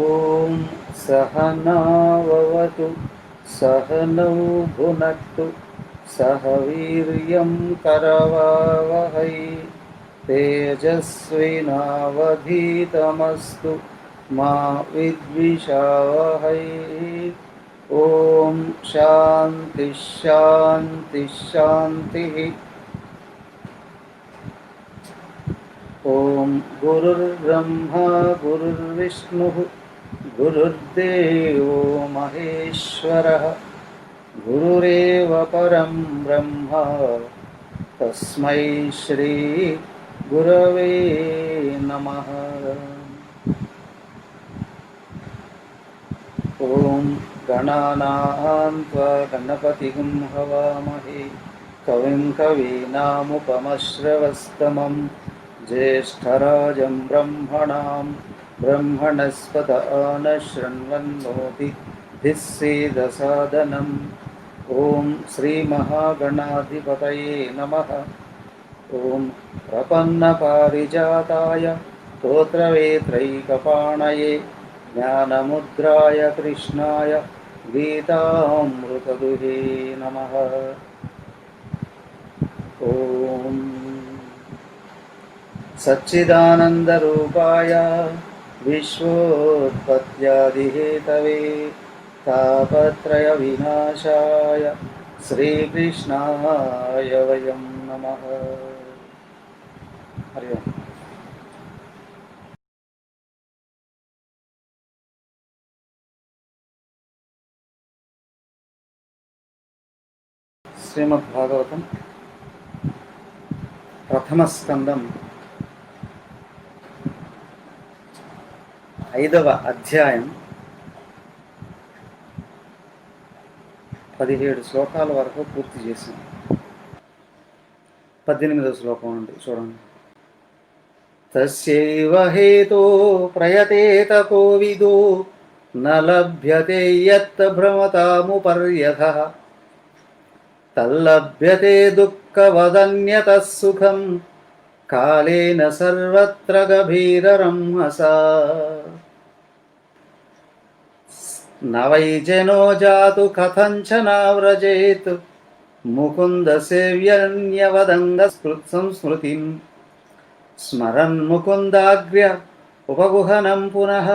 ఓం సహనావవతు సహనౌ భునక్తు సహ వీర్యం కరవావహై తేజస్వినావధీతమస్తు మా విద్విషావహై. ఓం శాంతి శాంతి శాంతి. ఓం గురుర్బ్రహ్మా గురుర్విష్ణుః గురుర్దేవో మహేశ్వరః గురురేవ పరం బ్రహ్మ తస్మై శ్రీ గురవే నమః. ఓం గణానాం త్వా గణపతిం హవామహే కవిం కవీనాముపమశ్రవస్తమం జ్యేష్ఠరాజం బ్రహ్మణాం బ్రహ్మణస్పత ఆనశృణ్వన్నోతిభిస్సేదసాదనం. ఓం శ్రీ మహాగణాధిపతయే నమః. ఓం ప్రపన్నపారిజాతాయ స్తోత్రవేత్రైకపాణయే జ్ఞానముద్రాయ కృష్ణాయ గీతామృతదుహే నమః. ఓం సచ్చిదానందరూపాయ విశ్వోత్పత్యాదిహేతవే తాపత్రయ వినాశాయ శ్రీకృష్ణాయ వయం నమః. హరి ఓం. శ్రీమద్భాగవతం ప్రథమ స్కందం 5వ అధ్యాయం 17 శ్లోకాల వరకు పూర్తి చేసింది. 18వ శ్లోకం నుండి చూడండి. తస్యైవ హేతో ప్రయతేత కోవిదో న లభ్యతే యత్ భ్రమతాముపర్యథః తల్లభ్యతే దుఃఖవదన్యతః సుఖం కాలేన సర్వత్ర గభీరరంహసా. న వై జనో జాతు కథంచనావ్రజేత్ ముకుంద సేవ్యన్యవదంగ సంస్మృతిం స్మరన్ ముకుందాగ్ర్య ఉపగుహనం పునః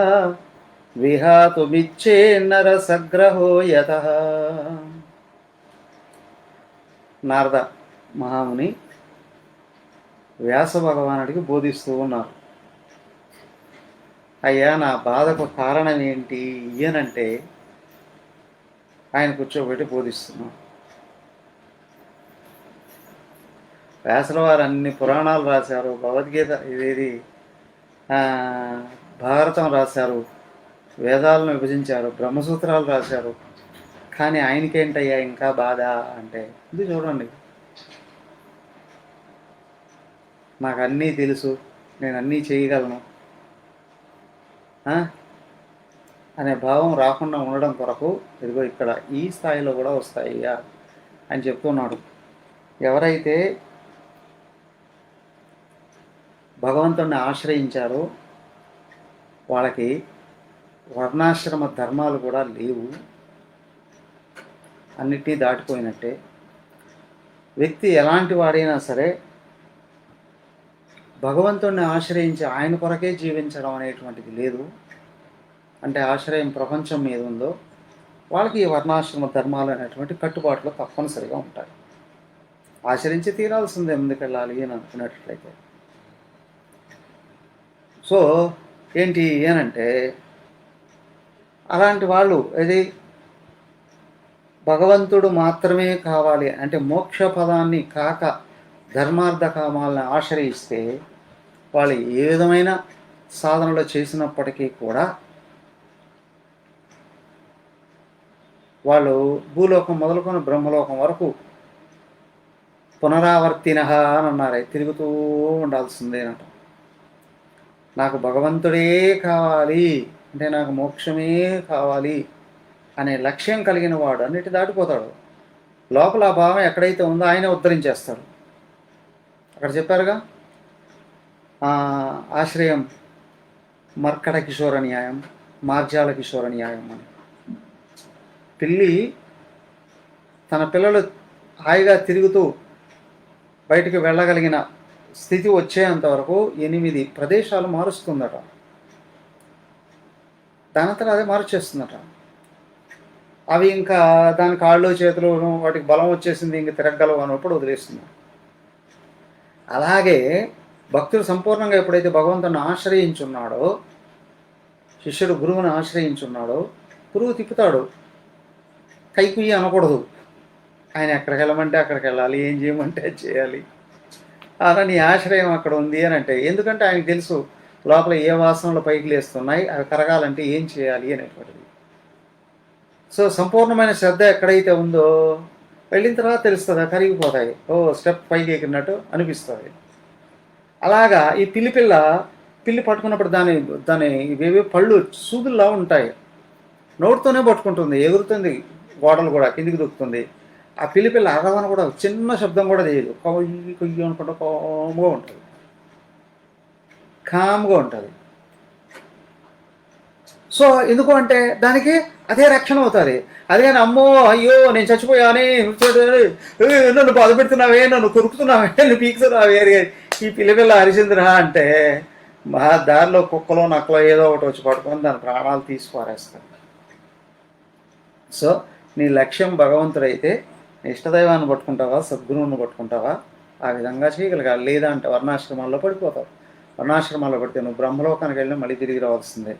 విహాతుమిచ్చేన్నరసగ్రహో యతః. నారద మహాముని వ్యాస భగవానుడికి బోధిస్తూ ఉన్నారు. అయ్యా, నా బాధకు కారణం ఏంటి అనంటే ఆయన కూర్చోబెట్టి బోధిస్తున్నాం. వ్యాసుల వారు అన్ని పురాణాలు రాశారు, భగవద్గీత ఇదేది భారతం రాశారు, వేదాలను విభజించారు, బ్రహ్మసూత్రాలు రాశారు. కానీ ఆయనకేంటయ్యా ఇంకా బాధ అంటే, ఇది చూడండి, నాకు అన్నీ తెలుసు, నేను అన్నీ చేయగలను అనే భావం రాకుండా ఉండడం కొరకు ఇదిగో ఇక్కడ ఈ స్థాయిలో కూడా వస్తాయ్యా అని చెప్తున్నాడు. ఎవరైతే భగవంతుడిని ఆశ్రయించారో వాళ్ళకి వర్ణాశ్రమ ధర్మాలు కూడా లేవు, అన్నిటినీ దాటిపోయినట్టే. వ్యక్తి ఎలాంటి వాడైనా సరే భగవంతుడిని ఆశ్రయించి ఆయన కొరకే జీవించడం అనేటువంటిది లేదు. అంటే ఆశ్రయం ప్రపంచం మీద ఉందో వాళ్ళకి ఈ వర్ణాశ్రమ ధర్మాలు అనేటువంటి కట్టుబాట్లు తప్పనిసరిగా ఉంటాయి. ఆచరించి తీరాల్సిందే ముందుకెళ్ళాలి అని అనుకునేటట్లయితే. సో ఏంటి అనంటే అలాంటి వాళ్ళు ఇది భగవంతుడు మాత్రమే కావాలి అంటే మోక్ష పదాన్ని కాక ధర్మార్థ కామాలను ఆశ్రయిస్తే వాళ్ళు ఏ విధమైన సాధనలు చేసినప్పటికీ కూడా వాళ్ళు భూలోకం మొదలుకొని బ్రహ్మలోకం వరకు పునరావర్తిన అని అన్నారే, తిరుగుతూ ఉండాల్సిందేనట. నాకు భగవంతుడే కావాలి అంటే నాకు మోక్షమే కావాలి అనే లక్ష్యం కలిగిన వాడు అన్నిటి దాటిపోతాడు. లోపల ఆ భావం ఎక్కడైతే ఉందో ఆయన ఉద్ధరించేస్తాడు. అక్కడ చెప్పారుగా ఆశ్రయం మర్కట కిషోర న్యాయం, మార్జాల కిషోర న్యాయం అని. పిల్లి తన పిల్లలు హాయిగా తిరుగుతూ బయటికి వెళ్ళగలిగిన స్థితి వచ్చేంతవరకు 8 ప్రదేశాలు మారుస్తుందట. దానంతరం అదే మార్చేస్తుందట. అవి ఇంకా దాని కాళ్ళు చేతులు వాటికి బలం వచ్చేసింది, ఇంక తిరగలవు అన్నప్పుడు వదిలేస్తుంది. అలాగే భక్తుడు సంపూర్ణంగా ఎప్పుడైతే భగవంతుని ఆశ్రయించున్నాడో, శిష్యుడు గురువుని ఆశ్రయించున్నాడో, గురువు తిప్పుతాడు. కైకుయ్యి అనకూడదు. ఆయన ఎక్కడికి వెళ్ళమంటే అక్కడికి వెళ్ళాలి, ఏం చేయమంటే అది చేయాలి. అలా నీ ఆశ్రయం అక్కడ ఉంది అని అంటే, ఎందుకంటే ఆయనకు తెలుసు లోపల ఏ వాసనలు పైకి లేస్తున్నాయి, అవి కరగాలంటే ఏం చేయాలి అనేటువంటిది. సో సంపూర్ణమైన శ్రద్ధ ఎక్కడైతే ఉందో వెళ్ళిన తర్వాత తెలుస్తుంది, కరిగిపోతాయి. స్టెప్ పైకి ఎక్కినట్టు అనిపిస్తుంది. అలాగా ఈ పిల్లి పట్టుకున్నప్పుడు దాని ఇవేవో పళ్ళు సూదుల్లా ఉంటాయి. నోటితోనే పట్టుకుంటుంది, ఎగురుతుంది, గోడలు కూడా కిందికి దూకుతుంది. ఆ పిల్ల అరవన కూడా చిన్న శబ్దం కూడా చేయదు. కొయ్యి అనుకుంటా కామ్గా ఉంటుంది. సో ఎందుకు అంటే దానికి అదే రక్షణ అవుతుంది. అదే అమ్మో అయ్యో నేను చచ్చిపోయానే, నన్ను బాధ పెడుతున్నావే, నన్ను కొరుకుతున్నావే, నన్ను పీకుతున్నావే, ఈ పిల్ల హరిచంద్ర అంటే మా దారిలో కుక్కలో నక్కలో ఏదో ఒకటి వచ్చి పట్టుకొని దాని ప్రాణాలు తీసి పారేస్తాడు. సో నీ లక్ష్యం భగవంతుడైతే ఇష్టదైవాన్ని పట్టుకుంటావా, సద్గురువుని పట్టుకుంటావా, ఆ విధంగా చేయగలగాలి. లేదా అంటే వర్ణాశ్రమాల్లో పడిపోతావు. వర్ణాశ్రమాల్లో పడితే నువ్వు బ్రహ్మలోకానికి వెళ్ళినా మళ్ళీ తిరిగి రావాల్సిందే.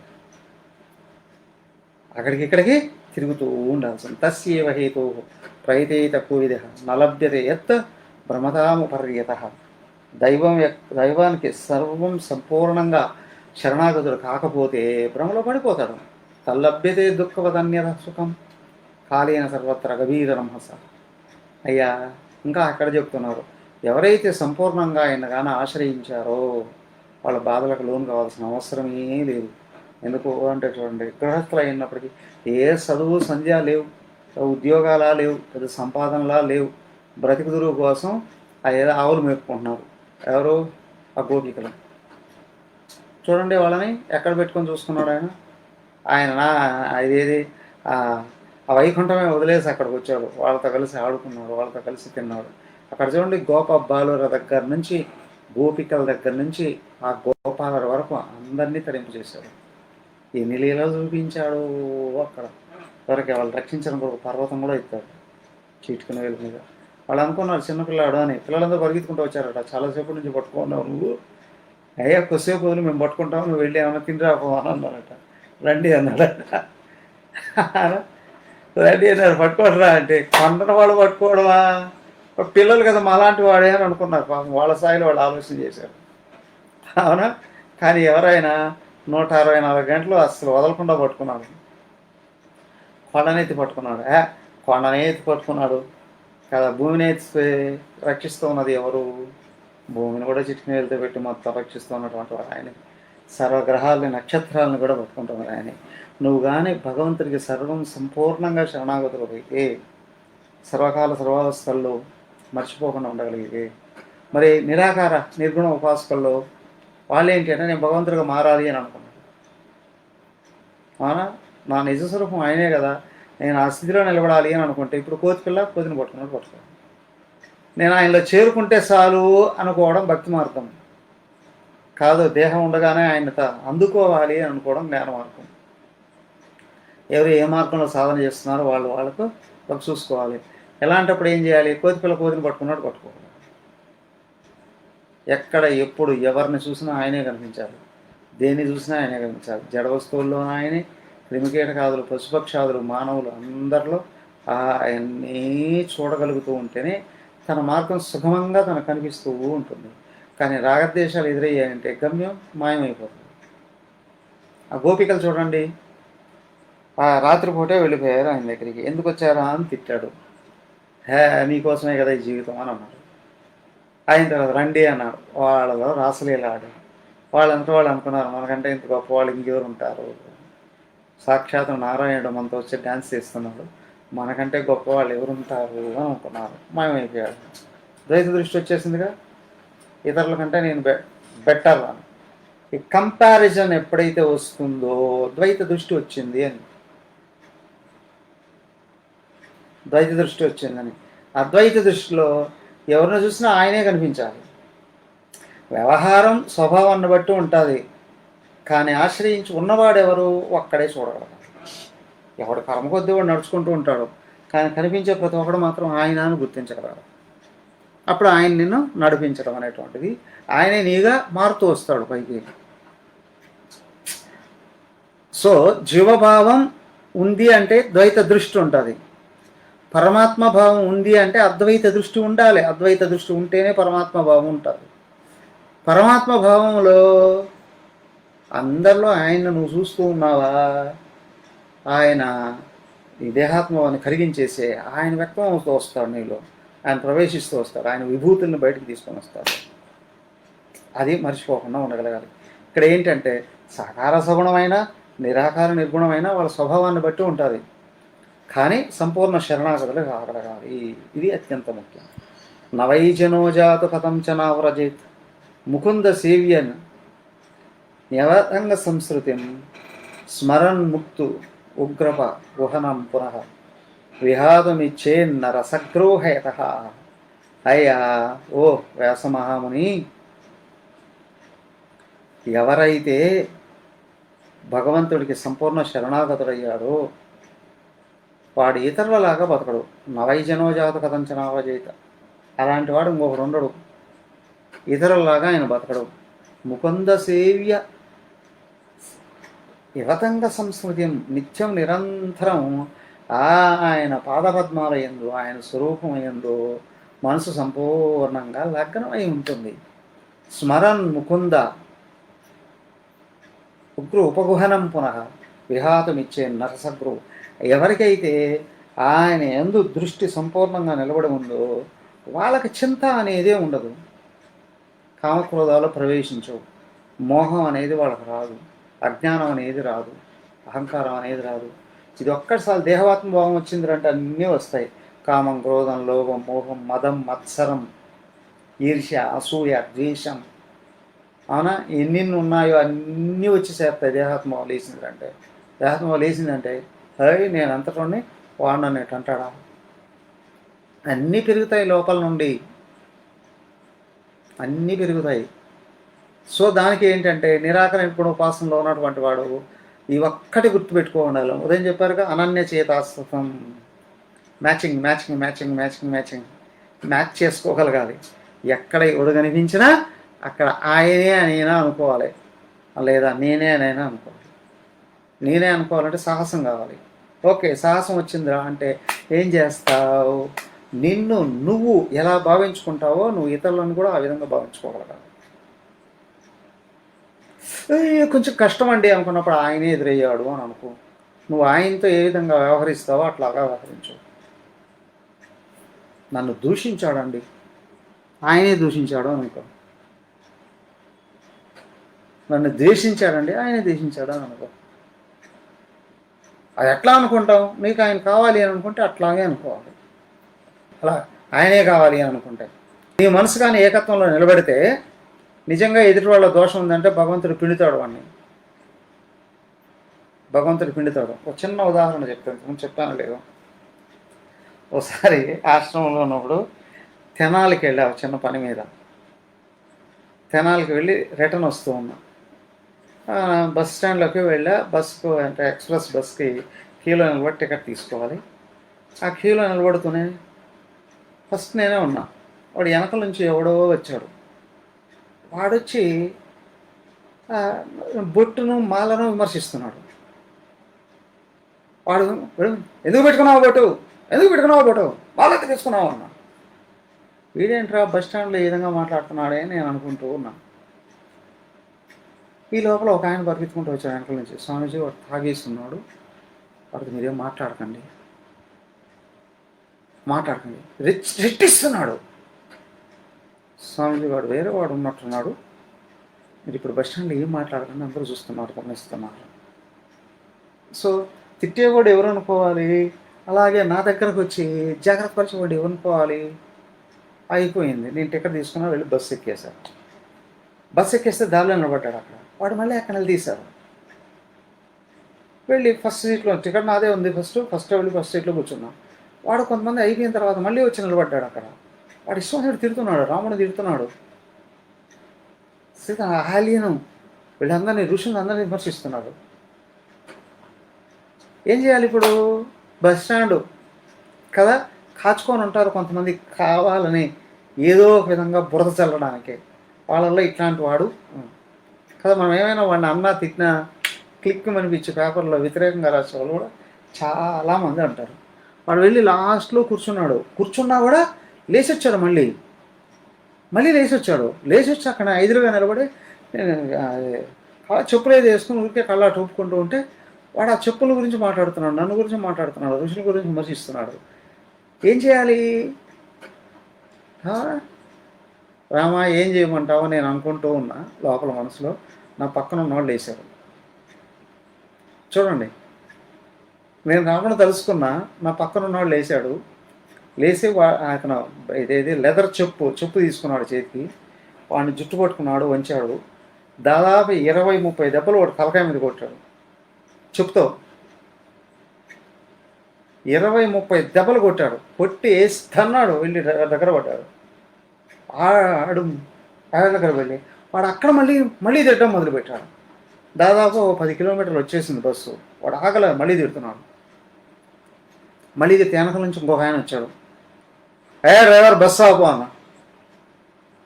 అక్కడికి తిరుగుతూ ఉండాల్సింది. తస్యేవ హేతు ప్రయతేత కోవిద నలభ్యతే యత్ భ్రమతాముపర్యత. దైవానికి సర్వం సంపూర్ణంగా శరణాగతుడు కాకపోతే భ్రమలో పడిపోతాడు. తల్లభ్యతే దుఃఖవదన్యత సుఖం కాలేన సర్వత్ర గభీర రహస. అయ్యా ఇంకా అక్కడ చెప్తున్నారు, ఎవరైతే సంపూర్ణంగా ఆయన కానీ ఆశ్రయించారో వాళ్ళ బాధలకు లోను కావాల్సిన అవసరమే లేదు. ఎందుకు అంటే చూడండి, గృహస్థులు అయినప్పటికీ ఏ చదువు సంధ్య లేవు, ఉద్యోగాలా లేవు, పెద్ద సంపాదనలా లేవు. బ్రతికుదురు కోసం ఏదో ఆవులు మేపుకుంటున్నారు. ఎవరు? ఆ గోపికలు. చూడండి వాళ్ళని ఎక్కడ పెట్టుకొని చూసుకున్నాడు ఆయన ఇదేది ఆ వైకుంఠమే వదిలేసి అక్కడికి వచ్చాడు. వాళ్ళతో కలిసి ఆడుకున్నాడు, వాళ్ళతో కలిసి తిన్నాడు. అక్కడ చూడండి బాలుర దగ్గర నుంచి గోపికల దగ్గర నుంచి ఆ గోపాలర వరకు అందరినీ తరింపు చేశాడు. ఎన్ని లీలలు చూపించాడు అక్కడ. ఎవరికి వాళ్ళు రక్షించడం ఒక పర్వతం కూడా ఎత్తాడు చీటుకుని వేలు మీద. వాళ్ళు అనుకున్నారు చిన్నపిల్లాడు అని. పిల్లలందరూ పరిగెత్తుకుంటూ వచ్చారట. చాలాసేపు నుంచి పట్టుకున్నావు నువ్వు, అయ్యా కొద్దిసేపు వదిలి మేము పట్టుకుంటాము, నువ్వు వెళ్ళి ఏమైనా తిండిరాపో అని అన్నారట. రండి అన్నాడట. రండి అన్నారు. పట్టుకోడరా అంటే కొండన వాళ్ళు పట్టుకోవడమా, పిల్లలు కదా మా అలాంటి వాడే అని అనుకున్నారు. పాపం వాళ్ళ స్థాయిలో వాళ్ళు ఆలోచన చేశారు. అవునా? కానీ ఎవరైనా 164 గంటలు అసలు వదలకుండా పట్టుకున్నాడు. కొండనెత్తి పట్టుకున్నాడు. కొండనెత్తి పట్టుకున్నాడు కదా. భూమిని ఎత్తి రక్షిస్తూ ఉన్నది ఎవరు? భూమిని కూడా చిటికిన వెళ్తే పెట్టి మొత్తం రక్షిస్తూ ఉన్నటువంటి వాడు ఆయన. సర్వగ్రహాలని నక్షత్రాలను కూడా పట్టుకుంటున్నాడు ఆయన. నువ్వు కానీ భగవంతుడికి సర్వం సంపూర్ణంగా శరణాగతులు అయితే సర్వకాల సర్వావస్థల్లో మర్చిపోకుండా ఉండగలిగితే, మరి నిరాకార నిర్గుణ ఉపాసకుల్లో వాళ్ళు ఏంటి అంటే నేను భగవంతుడిగా మారాలి అని అనుకున్నాను. అవునా? నా నిజస్వరూపం ఆయనే కదా, నేను ఆ స్థితిలో నిలబడాలి అని అనుకుంటే ఇప్పుడు కోతిని పట్టుకోవాలి. నేను ఆయనలో చేరుకుంటే చాలు అనుకోవడం భక్తి మార్గం కాదు. దేహం ఉండగానే ఆయన అందుకోవాలి అని అనుకోవడం జ్ఞాన మార్గం. ఎవరు ఏ మార్గంలో సాధన చేస్తున్నారో వాళ్ళకు చూసుకోవాలి. ఎలాంటప్పుడు ఏం చేయాలి? కోతిని పట్టుకోవాలి. ఎక్కడ ఎప్పుడు ఎవరిని చూసినా ఆయనే కనిపించాలి. దేన్ని చూసినా ఆయనే కనిపించాలి. జడ వస్తువుల్లో ఆయనే, క్రిమికీటకాదులు, పశుపక్షాదులు, మానవులు అందరిలో ఆయన్ని చూడగలుగుతూ ఉంటేనే తన మార్గం సుగమంగా తనకు కనిపిస్తూ ఉంటుంది. కానీ రాగద్వేషాలు ఎదురయ్యాయంటే గమ్యం మాయమైపోతుంది. ఆ గోపికలు చూడండి, ఆ రాత్రిపూటే వెళ్ళిపోయారు ఆయన దగ్గరికి. ఎందుకు వచ్చారా అని తిట్టాడు. మీకోసమే కదా ఈ జీవితం అని అన్నాడు. అయిన తర్వాత రండి అన్నాడు. వాళ్ళలో రాసలీలా ఆడారు. వాళ్ళంతా వాళ్ళు అనుకున్నారు మనకంటే ఇంత గొప్ప వాళ్ళు ఇంకెవరు ఉంటారు, సాక్షాత్ నారాయణుడు మనతో వచ్చి డ్యాన్స్ చేస్తున్నాడు, మనకంటే గొప్ప వాళ్ళు ఎవరుంటారు అని అనుకున్నారు. మాయమైపోయాడు. ద్వైత దృష్టి వచ్చేసిందిగా, ఇతరుల కంటే నేను బెటర్ అని. ఈ కంపారిజన్ ఎప్పుడైతే వస్తుందో ద్వైత దృష్టి వచ్చింది అని, ద్వైత దృష్టి వచ్చిందని. అద్వైత దృష్టిలో ఎవరిని చూసినా ఆయనే కనిపించాలి. వ్యవహారం స్వభావాన్ని బట్టి ఉంటుంది, కానీ ఆశ్రయించి ఉన్నవాడెవరు ఒక్కడే చూడగలరు. ఎవడు కర్మ కొద్దీ వాడు నడుచుకుంటూ ఉంటాడు, కానీ కనిపించే ప్రతి ఒక్కడు మాత్రం ఆయన అని గుర్తించగలరు. అప్పుడు ఆయన నిన్ను నడిపించడం అనేటువంటిది, ఆయనే నీగా మారుతూ వస్తాడు పైకి. సో జీవభావం ఉంది అంటే ద్వైత దృష్టి ఉంటుంది, పరమాత్మ భావం ఉంది అంటే అద్వైత దృష్టి ఉండాలి. అద్వైత దృష్టి ఉంటేనే పరమాత్మ భావం ఉంటుంది. పరమాత్మ భావంలో అందరిలో ఆయన నువ్వు చూస్తూ ఉన్నావా, ఆయన ఈ దేహాత్మని కరిగించేసే ఆయన వ్యక్తం అవుతూ వస్తాడు నీలో, ఆయన ప్రవేశిస్తూ వస్తాడు, ఆయన విభూతుల్ని బయటకు తీసుకొని వస్తాడు. అది మర్చిపోకుండా ఉండగలగాలి. ఇక్కడ ఏంటంటే సాకార సగుణమైన, నిరాకార నిర్గుణమైన వాళ్ళ స్వభావాన్ని బట్టి ఉంటుంది, కానీ సంపూర్ణ శరణాగతులు కాగలగాలి. ఇది అత్యంత ముఖ్యం. నవైజనోజాతు కథం చ నావ్రజేత్ ముకుంద సేవ్యన్ న్యవతంగ సంస్కృతిం స్మరన్ ముక్తు ఉగ్రప గుహనం పునః విహాదమిచ్చేన్న రసగ్రోహయత. అయ్యా ఓ వ్యాసమహాముని, ఎవరైతే భగవంతుడికి సంపూర్ణ శరణాగతుడయ్యాడో వాడు ఇతరులలాగా బతకడు. నవైజనోజాత కథంచనావజయిత, అలాంటి వాడు ఇంకొకడు ఉండడు, ఇతరులలాగా ఆయన బతకడు. ముకుంద సేవ్య యువతంగ సంస్కృతి, నిత్యం నిరంతరం ఆయన పాదపద్మాల యందు, ఆయన స్వరూపం యందు మనసు సంపూర్ణంగా లగ్నమై ఉంటుంది. స్మరన్ ముకుంద ఉగ్రు ఉపగుహనం పునః విహాతమిచ్చే నరసగ్రు. ఎవరికైతే ఆయన యందు దృష్టి సంపూర్ణంగా నిలబడి ఉందో వాళ్ళకి చింత అనేదే ఉండదు, కామక్రోధాలు ప్రవేశించవు, మోహం అనేది వాళ్ళకి రాదు, అజ్ఞానం అనేది రాదు, అహంకారం అనేది రాదు. ఇది ఒక్కసారి దేహవాత్మ భావం వచ్చిందంటే అన్నీ వస్తాయి. కామం, క్రోధం, లోభం, మోహం, మదం, మత్సరం, ఈర్ష్య, అసూయ, ద్వేషం, అవునా, ఎన్ని ఉన్నాయో అన్నీ వచ్చి చేస్తాయి దేహాత్మ లేచిందంటే. దేహాత్మ లేచిందంటే నేను అంతటోని వాడిని అన్నట్టు అంటాడా, అన్నీ పెరుగుతాయి, లోపల నుండి అన్నీ పెరుగుతాయి. సో దానికి ఏంటంటే నిరాకరణ ఇప్పుడు ఉపాసనలో ఉన్నటువంటి వాడు ఈ ఒక్కటి గుర్తుపెట్టుకో ఉండాలి. ఉదయం చెప్పారుగా, అనన్య చేతాస్తం, matching matching matching matching matching, match చేసుకోగలగాలి. ఎక్కడ ఎవడు కనిపించినా అక్కడ ఆయనే అనేనా అనుకోవాలి, లేదా నేనే అనైనా అనుకోవాలి. నేనే అనుకోవాలంటే సాహసం కావాలి. ఓకే, సాహసం వచ్చిందిరా అంటే ఏం చేస్తావు, నిన్ను నువ్వు ఎలా భావించుకుంటావో నువ్వు ఇతరులను కూడా ఆ విధంగా భావించుకోగలగాలి. కొంచెం కష్టం అండి అనుకున్నప్పుడు ఆయనే ఎదురయ్యాడు అని అనుకో, నువ్వు ఆయనతో ఏ విధంగా వ్యవహరిస్తావో అట్లాగా వ్యవహరించు. నన్ను దూషించాడండి, ఆయనే దూషించాడు అనుకో. నన్ను ద్వేషించాడండి, ఆయనే ద్వేషించాడు అని అనుకో. అది ఎట్లా అనుకుంటావు, నీకు ఆయన కావాలి అని అనుకుంటే అట్లాగే అనుకోవాలి. అలా ఆయనే కావాలి అని అనుకుంటే నీ మనసు కానీ ఏకత్వంలో నిలబెడితే నిజంగా ఎదుటి వాళ్ళ దోషం ఉందంటే భగవంతుడు పిండుతాడు వాడిని, భగవంతుడు పిండుతాడు. ఒక చిన్న ఉదాహరణ చెప్పాను లేదు, ఒకసారి ఆశ్రమంలో ఉన్నప్పుడు తెనాలికి వెళ్ళా చిన్న పని మీద. తెనాలికి వెళ్ళి రిటర్న్ వస్తూ ఉన్నా. బస్ స్టాండ్లోకి వెళ్ళా. బస్కు అంటే ఎక్స్ప్రెస్ బస్కి క్యూలో నిలబడి టికెట్ తీసుకోవాలి. ఆ క్యూలో నిలబడుతూనే ఫస్ట్ నేనే ఉన్నా. వాడు వెనక నుంచి ఎవడో వచ్చాడు. వాడొచ్చి ఆ, బొట్టును మాలను విమర్శిస్తున్నాడు. వాడు "వాడు ఎందుకు పెట్టుకున్నావు బొట్టు, ఎందుకు పెట్టుకున్నావు బొట్టు, మాల తీసుకున్నావు అన్న. వీడేంట్రా బస్ స్టాండ్లో ఏ విధంగా మాట్లాడుతున్నాడే అని నేను అనుకుంటూ ఉన్నాను. ఈ లోపల ఒక ఆయన పరిగెత్తుకుంటూ వచ్చాడు వెనకాల నుంచి. స్వామీజీ వాడు తాగేస్తున్నాడు, వాడికి మీరేం మాట్లాడకండి, రెట్టిస్తున్నాడు. స్వామీజీ వాడు వేరే వాడు ఉన్నట్టున్నాడు, మీరు ఇప్పుడు బస్ స్టాండ్లో ఏం మాట్లాడకండి, అందరూ చూస్తున్నారు, గమనిస్తున్నారు. సో తిట్టేవాడు ఎవరు అనుకోవాలి, అలాగే నా దగ్గరకు వచ్చి జాగ్రత్త పరిచేవాడు ఎవరు అనుకోవాలి. అయిపోయింది. నేను టికెట్ తీసుకున్నా, వెళ్ళి బస్సు ఎక్కేశాను. బస్సు ఎక్కేస్తే దారిలో నిలబడ్డాడు అక్కడ. వాడు మళ్ళీ అక్కడ నిలదీశారు. వెళ్ళి ఫస్ట్ సీట్లో, టికెట్ నాదే ఉంది, ఫస్ట్ వెళ్ళి ఫస్ట్ సీట్లో కూర్చున్నాం. వాడు కొంతమంది అయిపోయిన తర్వాత మళ్ళీ వచ్చి నిలబడ్డాడు అక్కడ. వాడు ఇష్టం తిడుతున్నాడు, రాముడు తిడుతున్నాడు, సీత ఆలీనం, వీళ్ళందరినీ ఋషులు అందరినీ విమర్శిస్తున్నాడు. ఏం చేయాలి ఇప్పుడు? బస్ స్టాండు కదా, కాచుకొని ఉంటారు కొంతమంది కావాలని ఏదో ఒక విధంగా బురద చల్లడానికి. వాళ్ళల్లో ఇట్లాంటి వాడు కదా. మనం ఏమైనా వాడిని అన్నా తిట్టినా క్లిక్ అనిపించి పేపర్లో వ్యతిరేకంగా రాసే వాళ్ళు కూడా చాలామంది అంటారు. వాడు వెళ్ళి లాస్ట్లో కూర్చున్నా కూడా లేచి వచ్చాడు, మళ్ళీ లేచి వచ్చి అక్కడ ఎదురుగా నిలబడి చెప్పులు ఏది వేసుకుని ఊరికే కళ్ళ టూపుకుంటూ ఉంటే వాడు ఆ చెప్పుల గురించి మాట్లాడుతున్నాడు, నన్ను గురించి మాట్లాడుతున్నాడు, ఋషుల గురించి విమర్శిస్తున్నాడు. ఏం చేయాలి? రామా ఏం చేయమంటావో నేను అనుకుంటూ ఉన్నా లోపల మనసులో. నా పక్కన ఉన్నవాళ్ళు లేచారు. చూడండి, నేను రామను తలుసుకున్నా, నా పక్కన ఉన్నవాళ్ళు లేచాడు. లేచి అతను ఇదేది లెదర్ చెప్పు తీసుకున్నాడు చేతికి, వాడిని జుట్టు పట్టుకున్నాడు, వంచాడు. దాదాపు 20-30 దెబ్బలు వాడు తలకాయ మీద కొట్టాడు చెప్పుతో. 20-30 దెబ్బలు కొట్టాడు. కొట్టి వేస్తన్నాడు, వెళ్ళి దగ్గర పడ్డాడు. ఆడు దగ్గర వెళ్ళి వాడు అక్కడ మళ్ళీ తిట్టడం మొదలుపెట్టాడు. దాదాపు 10 కిలోమీటర్లు వచ్చేసింది బస్సు. వాడు ఆగలేదు, మళ్ళీ తిడుతున్నాడు. మళ్ళీ వెనక నుంచి ఇంకొక ఆయన వచ్చాడు. డ్రైవర్ బస్సు ఆపు అన్న.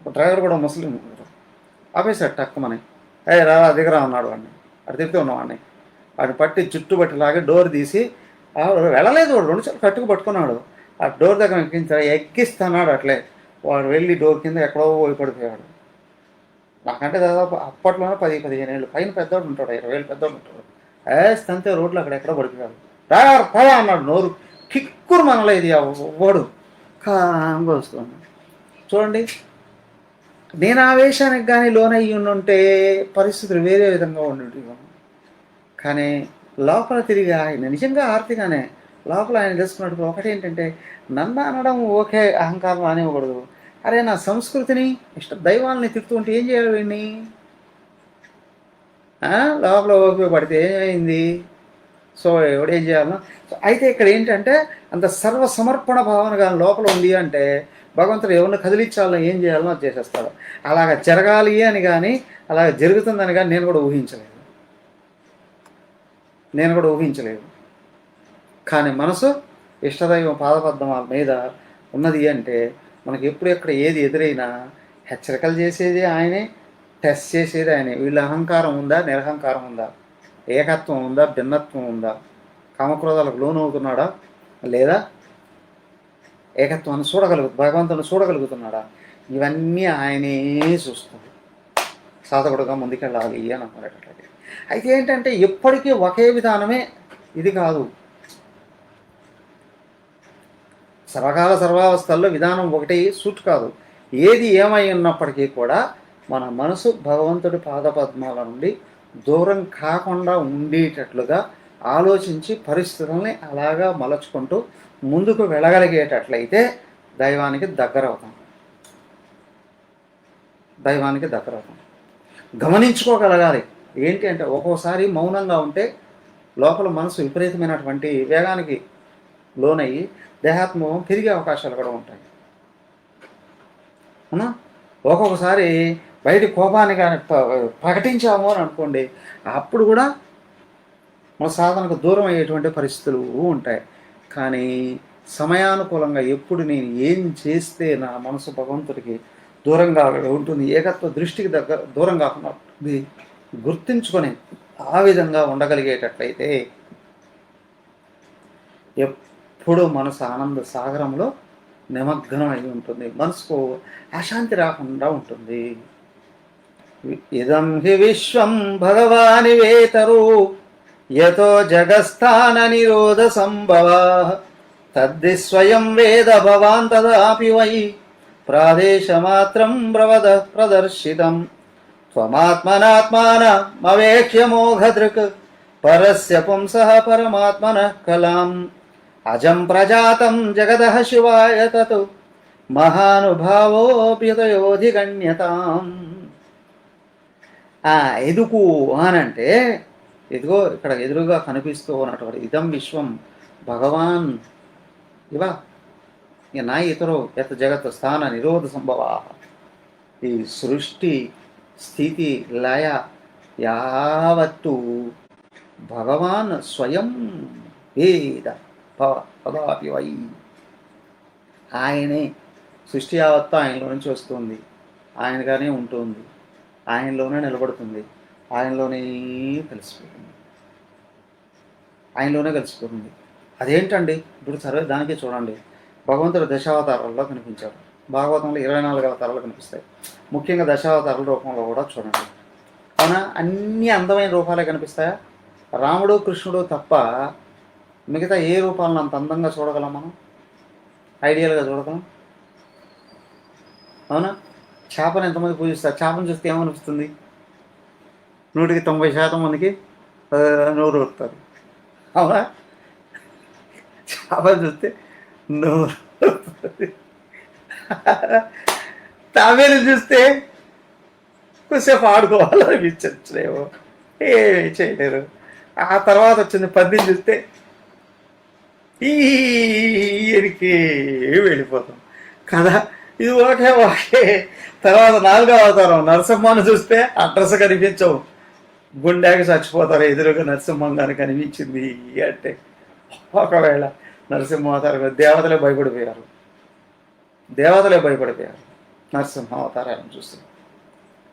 డ్రైవర్ కూడా ముస్లిం ఆపేశాడు టక్కుమని. రావా దిగరా అన్నాడు వాడిని. అటు తిరుగుతూ ఉన్నవాడిని. వాడిని పట్టి జుట్టు బట్టి లాగి డోర్ తీసి, వెళ్ళలేదు వాడు, 2 సార్లు కట్టుకు పట్టుకున్నాడు. ఆ డోర్ దగ్గర ఎక్కిస్తున్నాడు. అట్లే వాడు వెళ్ళి డోర్ కింద ఎక్కడో పోయి పడిపోయాడు. నాకంటే దాదాపు అప్పట్లోనే 10-15 ఏళ్ళు పైన పెద్దవాడు ఉంటాడు, 20 ఏళ్ళు పెద్దవాడు ఉంటాడు. తంతే రోడ్లో అక్కడ ఎక్కడో పడిపోయాడు. డ్రైవర్ పదా అన్నాడు. నోరు కిక్కురు మనలేదు వాడు కాంగా వస్తుంది. చూడండి, నేను ఆవేశానికి కానీ లోనయ్యి ఉంటే పరిస్థితులు వేరే విధంగా ఉండేవి. కానీ లోపల తిరిగి ఆయన నిజంగా ఆర్తిగానే లోపల ఆయన తెలుసుకున్నప్పుడు ఒకటేంటంటే, నన్ను అనడం ఓకే, అహంకారం అనివ్వకూడదు. అరే నా సంస్కృతిని దైవాలని తిడుతుంటే ఏం చేయాలి వీడిని? లోపల ఓకే పడితే ఏమైంది? సో ఎవడేం చేయాలనో. అయితే ఇక్కడ ఏంటంటే, అంత సర్వసమర్పణ భావన కానీ లోపల ఉంది అంటే భగవంతుడు ఎవరిని కదిలించాలో ఏం చేయాలనో అది చేసేస్తాడు. అలాగ జరగాలి అని కానీ అలాగ జరుగుతుందని కానీ నేను కూడా ఊహించలేదు. కానీ మనసు ఇష్టదైవం పాదపద్మాల మీద ఉన్నది అంటే మనకి ఎప్పుడు ఎక్కడ ఏది ఎదురైనా హెచ్చరికలు చేసేది ఆయనే, టెస్ట్ చేసేది ఆయనే. వీళ్ళ అహంకారం ఉందా, నిరహంకారం ఉందా, ఏకత్వం ఉందా, భిన్నత్వం ఉందా, కామక్రోధాలకు లోనవుతున్నాడా, లేదా ఏకత్వాన్ని భగవంతుని చూడగలుగుతున్నాడా, ఇవన్నీ ఆయనే చూస్తుంది. సాధకుడుగా ముందుకెళ్ళాలి అని అనుకునేటట్లయితే. అయితే ఏంటంటే ఎప్పటికీ ఒకే విధానమే ఇది కాదు. సర్వకాల సర్వావస్థల్లో విధానం ఒకటి సూట్ కాదు. ఏది ఏమై ఉన్నప్పటికీ కూడా మన మనసు భగవంతుడి పాదపద్మాల నుండి దూరం కాకుండా ఉండేటట్లుగా ఆలోచించి పరిస్థితుల్ని అలాగా మలచుకుంటూ ముందుకు వెళ్ళగలిగేటట్లయితే దైవానికి దగ్గర అవుతాం. గమనించుకోగలగాలి. ఏంటి అంటే, ఒక్కోసారి మౌనంగా ఉంటే లోపల మనసు విపరీతమైనటువంటి వేగానికి లోనయ్యి దేహాత్మం పెరిగే అవకాశాలు కూడా ఉంటాయి. అవునా? ఒక్కొక్కసారి బయట కోపాన్ని కానీ ప్రకటించాము అని అనుకోండి, అప్పుడు కూడా మన సాధనకు దూరం అయ్యేటువంటి పరిస్థితులు ఉంటాయి. కానీ సమయానుకూలంగా ఎప్పుడు నేను ఏం చేస్తే నా మనసు భగవంతుడికి దూరంగా ఉంటుంది, ఏకత్వ దృష్టికి దూరం కాకుండా ఉంటుంది గుర్తించుకొని ఆ విధంగా ఉండగలిగేటట్లయితే ఎప్పుడు మనసు ఆనంద సాగరంలో నిమగ్నం అయి ఉంటుంది, మనసుకు అశాంతి రాకుండా ఉంటుంది. ఇదం హి విశ్వం భగవాని వేతరు యతో జగస్థాన నిరోధ సంభవ తద్ది స్వయం వేద భవాన్ తదాపి వై ప్రాదేశమాత్రం బ్రవద ప్రదర్శితం త్వమాత్మనాత్మానమవేక్ష్య మోఘదృక్ పరస్య పుంసః పరమాత్మనః కలాం అజం ప్రజాతం జగదః శివాయ తత్ మహానుభావోऽప్యతయోధిగణ్యతాం. ఎందుకు అనంటే, ఇదిగో ఇక్కడ ఎదురుగా కనిపిస్తూ ఉన్నటువంటి ఇదం విశ్వం భగవాన్ ఇవ నా ఇతరో యత్ జగత్ స్థాన నిరోధ సంభవ. ఈ సృష్టి స్థితి లయ యావత్తు భగవాన్ స్వయం వేద పదాపి వై. ఆయనే సృష్టి యావత్తు ఆయనలో నుంచి వస్తుంది, ఆయనగానే ఉంటుంది, ఆయనలోనే నిలబడుతుంది, ఆయనలోనే కలిసిపోతుంది. అదేంటండి? ఇప్పుడు సర్వే దానికే చూడండి. భగవంతుడు దశావతారాల్లో కనిపించాడు. భాగవతంలో 24 అవతారాలు కనిపిస్తాయి. ముఖ్యంగా దశావతారాల రూపంలో కూడా చూడండి. అవునా? అన్ని అందమైన రూపాలే కనిపిస్తాయా? రాముడు కృష్ణుడు తప్ప మిగతా ఏ రూపాలను అంత అందంగా చూడగలం మనం? ఐడియల్గా చూడగలం? అవునా? చేపను ఎంతమంది పూజిస్తారు? చేపను చూస్తే ఏమనిపిస్తుంది? 190% మందికి నోరు ఊరుతారు. అవునా? చేపను చూస్తే నోరు తాబేలు చూస్తే కొద్దిసేపు ఆడుకోవాలనిపించచ్చులేమో, ఏమీ చేయలేరు. ఆ తర్వాత వచ్చింది పందిని చూస్తే ఈయనకి వెళ్ళిపోతాం కదా. ఇది ఓకే. తర్వాత 4వ అవతారం నరసింహాన్ని చూస్తే అడ్రస్ కనిపించవు, గుండెకి చచ్చిపోతారు. ఎదురుగా నరసింహం కానీ కనిపించింది అంటే ఒకవేళ నరసింహ అవతారం దేవతలే భయపడిపోయారు నరసింహ అవతారాలను చూస్తే.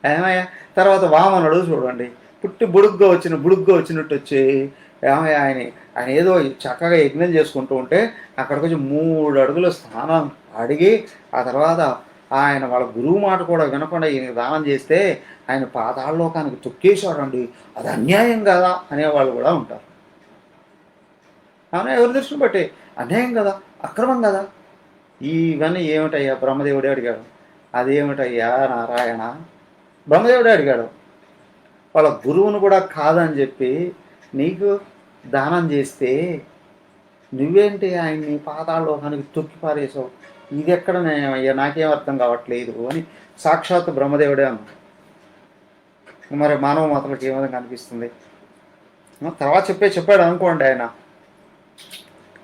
ఏమయ్యా తర్వాత వామనుడు చూడండి, బుడుగ్గా వచ్చినట్టు వచ్చి ఏమయ్యా ఆయన ఏదో చక్కగా యజ్ఞం చేసుకుంటూ ఉంటే అక్కడికి వచ్చి 3 అడుగుల స్థానం అడిగి ఆ తర్వాత ఆయన వాళ్ళ గురువు మాట కూడా వినకుండా ఈయనకి దానం చేస్తే ఆయన పాతాళలోకానికి తొక్కేశాడండి, అది అన్యాయం కదా అనేవాళ్ళు కూడా ఉంటారు. అవునా? ఎవరి దృష్టిని బట్టి అన్యాయం కదా, అక్రమం కదా. ఇవన్నీ ఏమిటయ్యా? బ్రహ్మదేవుడే అడిగాడు. అదేమిటయ్యా నారాయణ? బ్రహ్మదేవుడే అడిగాడు. వాళ్ళ గురువును కూడా కాదని చెప్పి నీకు దానం చేస్తే నువ్వేంటి ఆయన్ని పాతాళలోకానికి తొక్కి పారేసావు? ఇది ఎక్కడ అయ్యా, నాకేం అర్థం కావట్లేదు అని సాక్షాత్తు బ్రహ్మదేవుడే అన్నాడు. మరి మానవ మాత్రలకు ఏ విధంగా అనిపిస్తుంది? తర్వాత చెప్పాడు అనుకోండి, ఆయన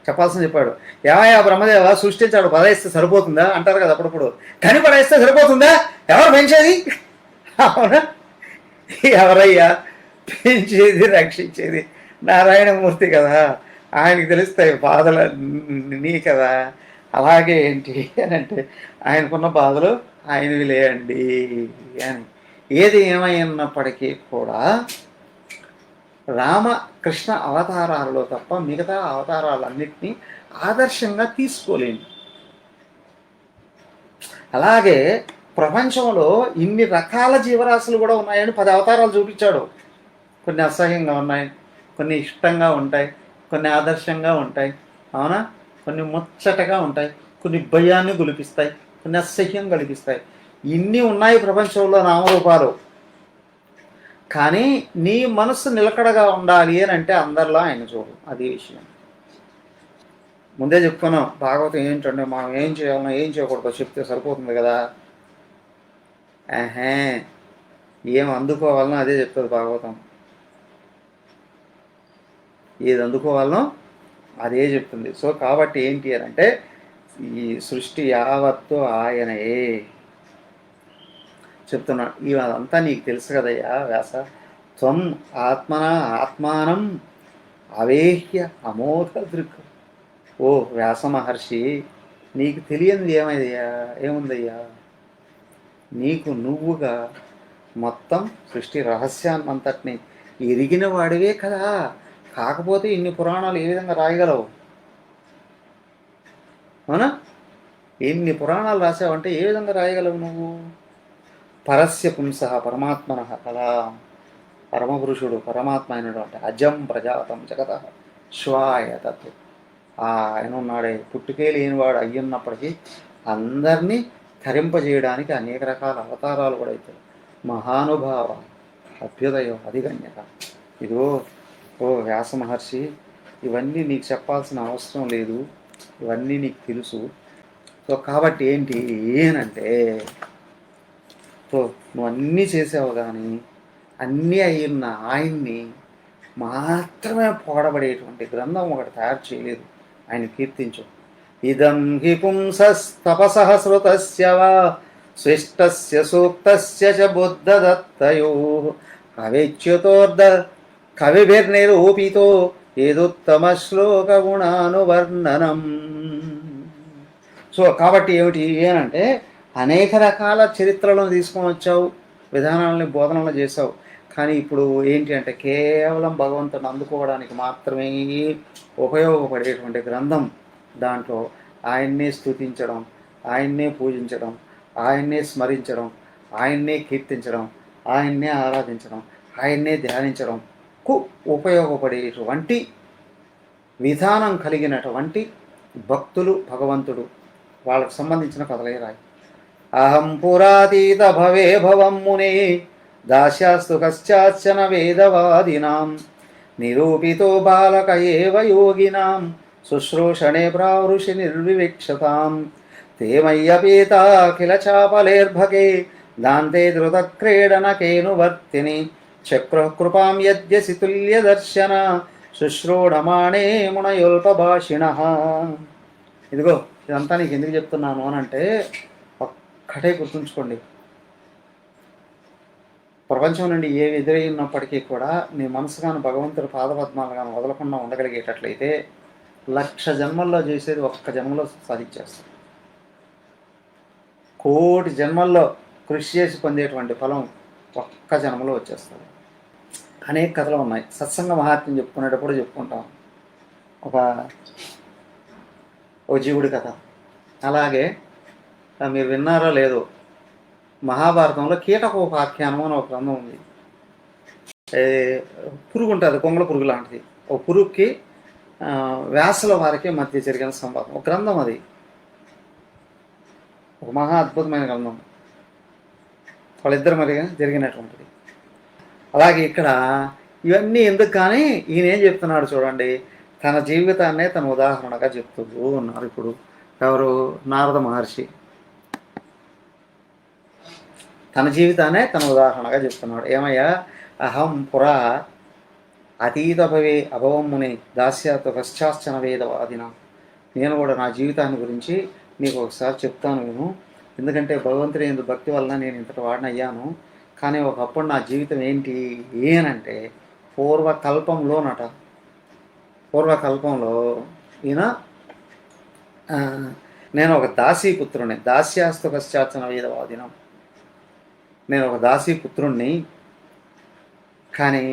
చెప్పాల్సింది చెప్పాడు. ఏమయ్యా బ్రహ్మదేవ సృష్టించాడు, పడేస్తే సరిపోతుందా అంటారు కదా అప్పుడప్పుడు. కానీ పడేస్తే సరిపోతుందా? ఎవరు పెంచేది? అవునా? ఎవరయ్యా పెంచేది రక్షించేది? నారాయణమూర్తి కదా, ఆయనకి తెలుస్తాయి బాధలన్నీ కదా. అలాగే ఏంటి అని అంటే ఆయనకున్న బాధలు ఆయనవి లేండి అని. ఏది ఏమైనప్పటికీ కూడా రామకృష్ణ అవతారాలలో తప్ప మిగతా అవతారాలన్నింటినీ ఆదర్శంగా తీసుకోలేము. అలాగే ప్రపంచంలో ఇన్ని రకాల జీవరాశులు కూడా ఉన్నాయని 10 అవతారాలు చూపించాడు. కొన్ని అసహ్యంగా ఉన్నాయి, కొన్ని ఇష్టంగా ఉంటాయి, కొన్ని ఆదర్శంగా ఉంటాయి. అవునా? కొన్ని ముచ్చటగా ఉంటాయి, కొన్ని భయాన్ని గొలిపిస్తాయి, కొన్ని అసహ్యం కలిగిస్తాయి. ఇన్ని ఉన్నాయి ప్రపంచంలో నామరూపాలు. కానీ నీ మనస్సు నిలకడగా ఉండాలి అని అంటే అందరిలా ఆయన చూడు. అది విషయం. ముందే చెప్పుకున్నాం, భాగవతం ఏంటంటే మనం ఏం చేయాలనో ఏం చేయకూడదో చెప్తే సరిపోతుంది కదా. ఏం అందుకోవాలనో అదే చెప్తుంది భాగవతం. ఏది అందుకోవాలనో అదే చెప్తుంది. సో కాబట్టి ఏంటి అని అంటే ఈ సృష్టి యావత్తు ఆయనే చెప్తున్నా. ఇదంతా నీకు తెలుసు కదయ్యా వ్యాస. త్వం ఆత్మానం అవేహ్య అమోఘ దృక్. ఓ వ్యాస మహర్షి, నీకు తెలియనిది ఏముందయ్యా? నీకు నువ్వుగా మొత్తం సృష్టి రహస్యాన్నంతటిని ఎరిగిన వాడివే కదా. కాకపోతే ఇన్ని పురాణాలు ఏ విధంగా రాయగలవు? అవునా? ఎన్ని పురాణాలు రాసావంటే ఏ విధంగా రాయగలవు నువ్వు? పరస్య పుంస పరమాత్మన కదా, పరమపురుషుడు పరమాత్మ అయినటువంటి అజం ప్రజాతం జగత శ్వాయ తత్వ ఆయన ఉన్నాడే, పుట్టుకే లేనివాడు అయ్యున్నప్పటికీ అందరినీ తరింపజేయడానికి అనేక రకాల అవతారాలు కూడా అవుతాయి. మహానుభావ అభ్యుదయం అధిగణ్యత. ఇదిగో ఓ వ్యాస మహర్షి, ఇవన్నీ నీకు చెప్పాల్సిన అవసరం లేదు, ఇవన్నీ నీకు తెలుసు. సో కాబట్టి ఏంటి ఏనంటే, సో నువ్వు అన్నీ చేసావు కానీ అన్నీ అయ్యున్న ఆయన్ని మాత్రమే పొగడబడేటువంటి గ్రంథం ఒకటి తయారు చేయలేదు. ఆయన కీర్తించు. ఇదం హి పుంసస్తపసః శ్రుతస్య వా స్విష్టస్య సూక్తస్య చ బుద్ధదత్తయోః కవిచ్యుతోర్ధ కవిభిర్నిరూపితో ఏదుత్తమ శ్లోక గుణానువర్ణనం. సో కాబట్టి ఏమిటి ఏనంటే, అనేక రకాల చరిత్రలను తీసుకొని వచ్చావు, విధానాలని బోధనలు చేసావు. కానీ ఇప్పుడు ఏంటి అంటే కేవలం భగవంతుని అందుకోవడానికి మాత్రమే ఉపయోగపడేటువంటి గ్రంథం. దాంట్లో ఆయన్నే స్తుతించడం, ఆయన్నే పూజించడం, ఆయన్నే స్మరించడం, ఆయన్నే కీర్తించడం, ఆయన్నే ఆరాధించడం, ఆయన్నే ధ్యానించడంకు ఉపయోగపడేటువంటి విధానం కలిగినటువంటి భక్తులు భగవంతుడు వాళ్ళకు సంబంధించిన కథలే రాయి. అహం పురాతీత భవే భవం మునే దాస్యాస్తు కశ్చాచ్చన వేదవాదినాం నిరూపితో బాలక ఏవ యోగినాం శుశ్రూషణే ప్రావృషి నిర్వివిక్షతాం తే మయ్యపీతాఖిల చాపలేర్భకే దాంతే ధృతక్రీడనకేనువర్తిని చక్రకృపాం యద్యసి తుల్యదర్శన శుశ్రూఢమాణే మునయుల్పభాషిణః. ఇదిగో ఇదంతా నీకు ఎందుకు చెప్తున్నాను అనంటే, ఒక్కటే గుర్తుంచుకోండి, ప్రపంచం నుండి ఏ ఎదురైనప్పటికీ కూడా నీ మనసు కానీ భగవంతుడి పాదపద్మాలు కానీ వదలకుండా ఉండగలిగేటట్లయితే 1,00,000 జన్మల్లో చేసేది ఒక్క జన్మలో సాధించేస్తాం. 1,00,00,000 జన్మల్లో కృషి చేసి పొందేటువంటి ఫలం ఒక్క జన్మలో వచ్చేస్తుంది. అనేక కథలు ఉన్నాయి. సత్సంగ మహాత్మ్యం చెప్పుకునేటప్పుడు చెప్పుకుంటాం ఒక జీవుడి కథ. అలాగే మీరు విన్నారో లేదో, మహాభారతంలో కీటకోపాఖ్యానం అని ఒక గ్రంథం ఉంది. పురుగు ఉంటుంది, కొంగళ పురుగు లాంటిది. ఒక పురుగుకి వ్యాసుల వారికి మధ్య జరిగిన సంవాదం, ఒక గ్రంథం అది. ఒక మహా అద్భుతమైన గ్రంథం, వాళ్ళిద్దరి మధ్య జరిగినటువంటిది. అలాగే ఇక్కడ ఇవన్నీ ఎందుకు కానీ ఈయన ఏం చెప్తున్నాడు చూడండి, తన జీవితాన్నే తన ఉదాహరణగా చెప్తూ ఉన్నారు. ఇప్పుడు ఎవరు? నారద మహర్షి తన జీవితాన్నే తన ఉదాహరణగా చెప్తున్నాడు. ఏమయ్యా, అహం పురా అతీత భవే అభవం ముని దాస్యాత్ పశ్చాశ్చన వేదవాదిన. నేను కూడా నా జీవితాన్ని గురించి నీకు ఒకసారి చెప్తాను నేను. ఎందుకంటే భగవంతుని యందు భక్తి వలన నేను ఇంతటి వాడినయ్యాను. కానీ ఒకప్పుడు నా జీవితం ఏంటి ఏనంటే, పూర్వకల్పంలో ఈయన నేను ఒక దాసీపుత్రుని, దాస్యాస్తు పశ్చాచ్చన వేదవాదినం, నేను ఒక దాసీపుత్రుణ్ణి. కానీ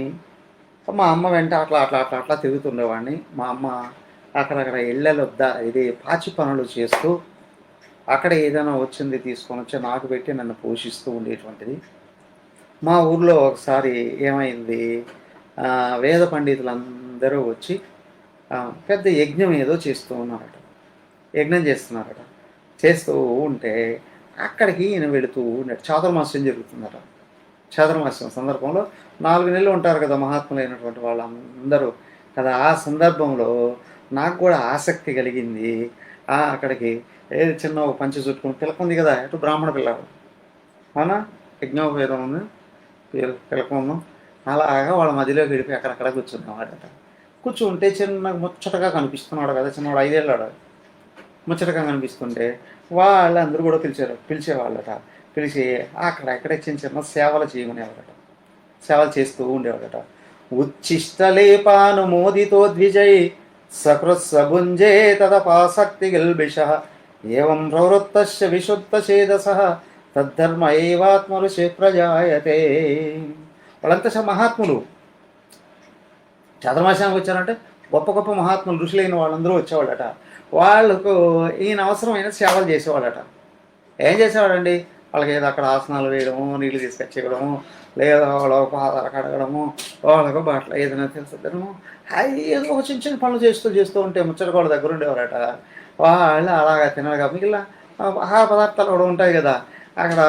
మా అమ్మ వెంట అట్లా తిరుగుతుండేవాడిని. మా అమ్మ అక్కడక్కడ ఇళ్ళలో ఇది పాచి పనులు చేస్తూ అక్కడ ఏదైనా వచ్చింది తీసుకొని వచ్చి నాకు పెట్టి నన్ను పోషిస్తూ ఉండేటువంటిది. మా ఊర్లో ఒకసారి ఏమైంది, వేద పండితులందరూ వచ్చి పెద్ద యజ్ఞం ఏదో యజ్ఞం చేస్తున్నారట. చేస్తూ ఉంటే అక్కడికి ఈయన వెళుతూ ఉన్నాడు. చాతుర్మాస్యం జరుగుతుందట. చాతుర్మాస్యం సందర్భంలో 4 నెలలు ఉంటారు కదా మహాత్ములైనటువంటి వాళ్ళందరూ కదా. ఆ సందర్భంలో నాకు కూడా ఆసక్తి కలిగింది. అక్కడికి ఏది చిన్న ఒక పంచి చుట్టుకుని పిలక ఉంది కదా, అటు బ్రాహ్మణ పిల్లలు, అవునా, యజ్ఞోపేదం ఉంది, పిలక ఉన్నాం. అలాగా వాళ్ళ మధ్యలోకి వెళ్ళిపోయి అక్కడక్కడ కూర్చున్నావాడట. కూర్చుంటే చిన్న ముచ్చటగా కనిపిస్తున్నాడు కదా, చిన్నవాడు 5 ఏళ్ళాడు. ముచ్చటగా కనిపిస్తుంటే వాళ్ళందరూ కూడా పిలిచేవాళ్ళట. పిలిచి అక్కడెక్కడ చిన్న సేవలు చేయమనేవాడట. సేవలు చేస్తూ ఉండేవాడట. ఉచ్చిష్టలేపానుమోదితో ద్విజై సకృత్సభుంజే తదపాసక్తి గల్బిష ఏవం ప్రవృత్తస్య విశుద్ధ చేదస తద్ధర్మ ఏవాత్మలు ప్రజాయతే. వాళ్ళంతా మహాత్ములు. చతుర్మాసానికి వచ్చారంటే గొప్ప గొప్ప మహాత్ములు, ఋషులైన వాళ్ళందరూ వచ్చేవాళ్ళట. వాళ్ళకు ఈయన అవసరమైన సేవలు చేసేవాళ్ళట. ఏం చేసేవాడండి? వాళ్ళకి ఏదో అక్కడ ఆసనాలు వేయడము, నీళ్ళు తీసుకొచ్చేయడము, లేదా వాళ్ళ పాదాలు కడగడము, వాళ్ళకు బట్టలు ఏదైనా తెలుసడము, అవి ఏదో ఒక చిన్న చిన్న పనులు చేస్తూ ఉంటే ముచ్చట వాళ్ళ దగ్గర ఉండేవారట. వాళ్ళు అలాగా తినగా మిగిలిన ఆహార పదార్థాలు కూడా ఉంటాయి కదా, అక్కడ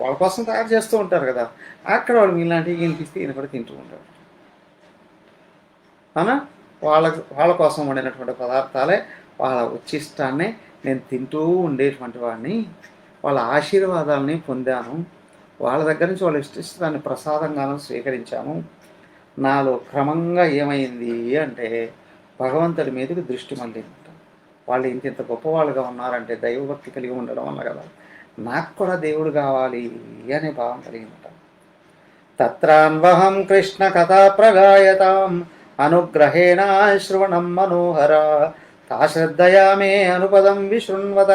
వాళ్ళ కోసం తయారు చేస్తూ ఉంటారు కదా, అక్కడ వాళ్ళు ఇలాంటివి వినిపిస్తే ఈయన కూడా తింటూ ఉంటారు. అవునా? వాళ్ళ కోసం వండినటువంటి పదార్థాలే, వాళ్ళ ఉచ్చిష్టాన్ని నేను తింటూ ఉండేటువంటి వాడిని, వాళ్ళ ఆశీర్వాదాలని పొందాను, వాళ్ళ దగ్గర నుంచి వాళ్ళ ఇష్టాన్ని ప్రసాదంగాను స్వీకరించాను. నాలో క్రమంగా ఏమైంది అంటే భగవంతుడి మీదకి దృష్టి మళ్ళింది. వాళ్ళు ఇంత గొప్పవాళ్ళుగా ఉన్నారంటే దైవభక్తి కలిగి ఉండడం వల్ల కదా, నాకు కూడా దేవుడు కావాలి అనే భావం కలిగిందట. తత్రాన్వహం కృష్ణ కథా ప్రగాయతాం అనుగ్రహేణ శ్రవణం మనోహర తాశ్రద్ధయా మే అనుపదం విశృణ్వత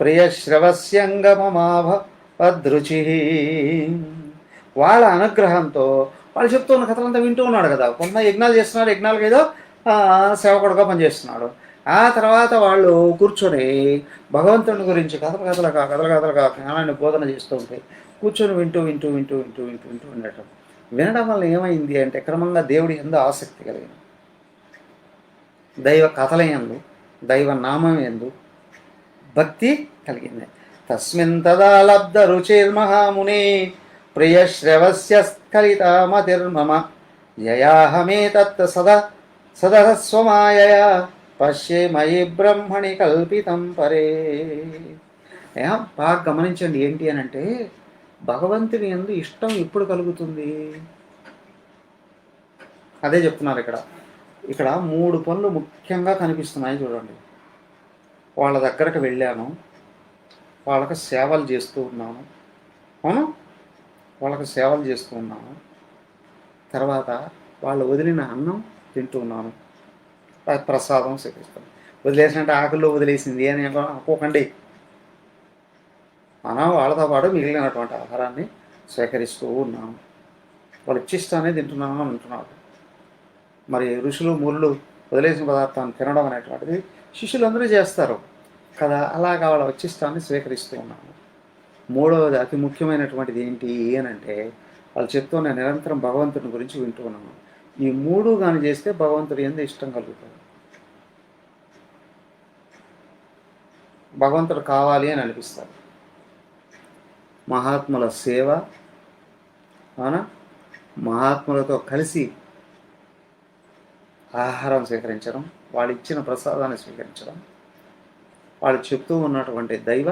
ప్రియశ్రవస్యంగమమాభద్రుచి. వాళ్ళ అనుగ్రహంతో వాళ్ళు చెప్తున్న కథలంతా వింటూ ఉన్నాడు కదా. కొంత యజ్ఞాలు చేస్తున్నాడు, యజ్ఞాలకు ఏదో సేవకుడుగా పనిచేస్తున్నాడు. ఆ తర్వాత వాళ్ళు కూర్చొని భగవంతుని గురించి కథలుగా జ్ఞానాన్ని బోధన చేస్తూ ఉంటాయి. కూర్చొని వింటూ ఉండటం. వినడం వల్ల ఏమైంది అంటే క్రమంగా దేవుడి యందు ఆసక్తి కలిగింది, దైవ కథల యందు, దైవ నామం యందు భక్తి కలిగింది. తస్మిన్ తదా లబ్ధ రుచిర్మహాముని ప్రియశ్రవస్య స్ఖలితామతిర్మమ యయాహమే తత్ సదస్వమాయయా పశ్యే మయి బ్రహ్మణి కల్పితం పరే. బాగా గమనించండి. ఏంటి అని అంటే భగవంతుని యందు ఇష్టం ఎప్పుడు కలుగుతుంది? అదే చెప్తున్నారు ఇక్కడ. 3 పనులు ముఖ్యంగా కనిపిస్తున్నాయి చూడండి. వాళ్ళ దగ్గరకు వెళ్ళాను, వాళ్ళకి సేవలు చేస్తూ ఉన్నాను. అవును, వాళ్ళకి సేవలు చేస్తూ ఉన్నాను. తర్వాత వాళ్ళు వదిలిన అన్నం తింటూ ఉన్నాను, ప్రసాదం స్వీకరిస్తాను. వదిలేసినట్టు ఆకుల్లో వదిలేసింది అని అనుకోకండి. మనం వాళ్ళతో పాటు మిగిలినటువంటి ఆహారాన్ని స్వీకరిస్తూ ఉన్నాము, వాళ్ళ ఇచ్చిష్టాన్ని తింటున్నాము అని అంటున్నాడు. మరి ఋషులు మునులు వదిలేసిన పదార్థాన్ని తినడం అనేటువంటిది శిష్యులందరూ చేస్తారు కదా, అలాగా వాళ్ళ ఉచ్చిష్టాన్ని స్వీకరిస్తూ ఉన్నాము. మూడవది అతి ముఖ్యమైనటువంటిది ఏంటి అని అంటే వాళ్ళు చెప్తున్న నిరంతరం భగవంతుని గురించి వింటూ ఉన్నాము. ఈ 3 కానీ చేస్తే భగవంతుడి యందు ఇష్టం కలుగుతుంది, భగవంతుడు కావాలి అని అనిపిస్తారు. మహాత్ముల సేవ, అవునా, మహాత్ములతో కలిసి ఆహారం స్వీకరించడం, వాళ్ళు ఇచ్చిన ప్రసాదాన్ని స్వీకరించడం, వాళ్ళు చెప్తూ ఉన్నటువంటి దైవ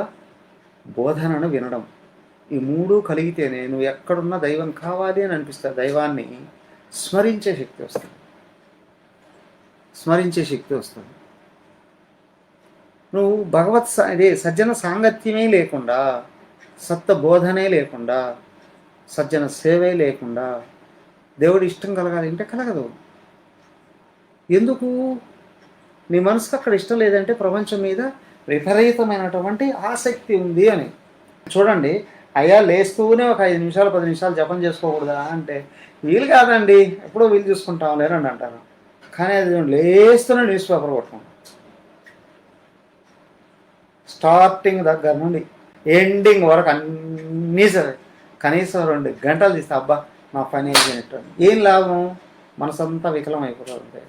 బోధనను వినడం, ఈ 3 కలిగితేనే నువ్వు ఎక్కడున్నా దైవం కావాలి అని అనిపిస్తుంది. దైవాన్ని స్మరించే శక్తి వస్తుంది. నువ్వు సజ్జన సాంగత్యమే లేకుండా, సత్త బోధనే లేకుండా, సజ్జన సేవే లేకుండా దేవుడి ఇష్టం కలగాలి అంటే కలగదు. ఎందుకు? నీ మనసుకు అక్కడ ఇష్టం లేదంటే ప్రపంచం మీద విపరీతమైనటువంటి ఆసక్తి ఉంది అని. చూడండి, అయ్యా లేస్తూనే ఒక 5 నిమిషాలు 10 నిమిషాలు జపం చేసుకోకూడదా అంటే వీలు కాదండి, ఎప్పుడో వీలు చూసుకుంటాం లేరండి అంటారు. కానీ అది లేస్తూనే న్యూస్ పేపర్ కొట్టుకుంటాం, స్టార్టింగ్ దగ్గర నుండి ఎండింగ్ వరకు అన్నీ సరే కనీసం 2 గంటలు తీస్తే అబ్బా నా పని అయిపోయినట్టు. ఏం లాభం? మనసంతా వికలం అయిపోతుంది.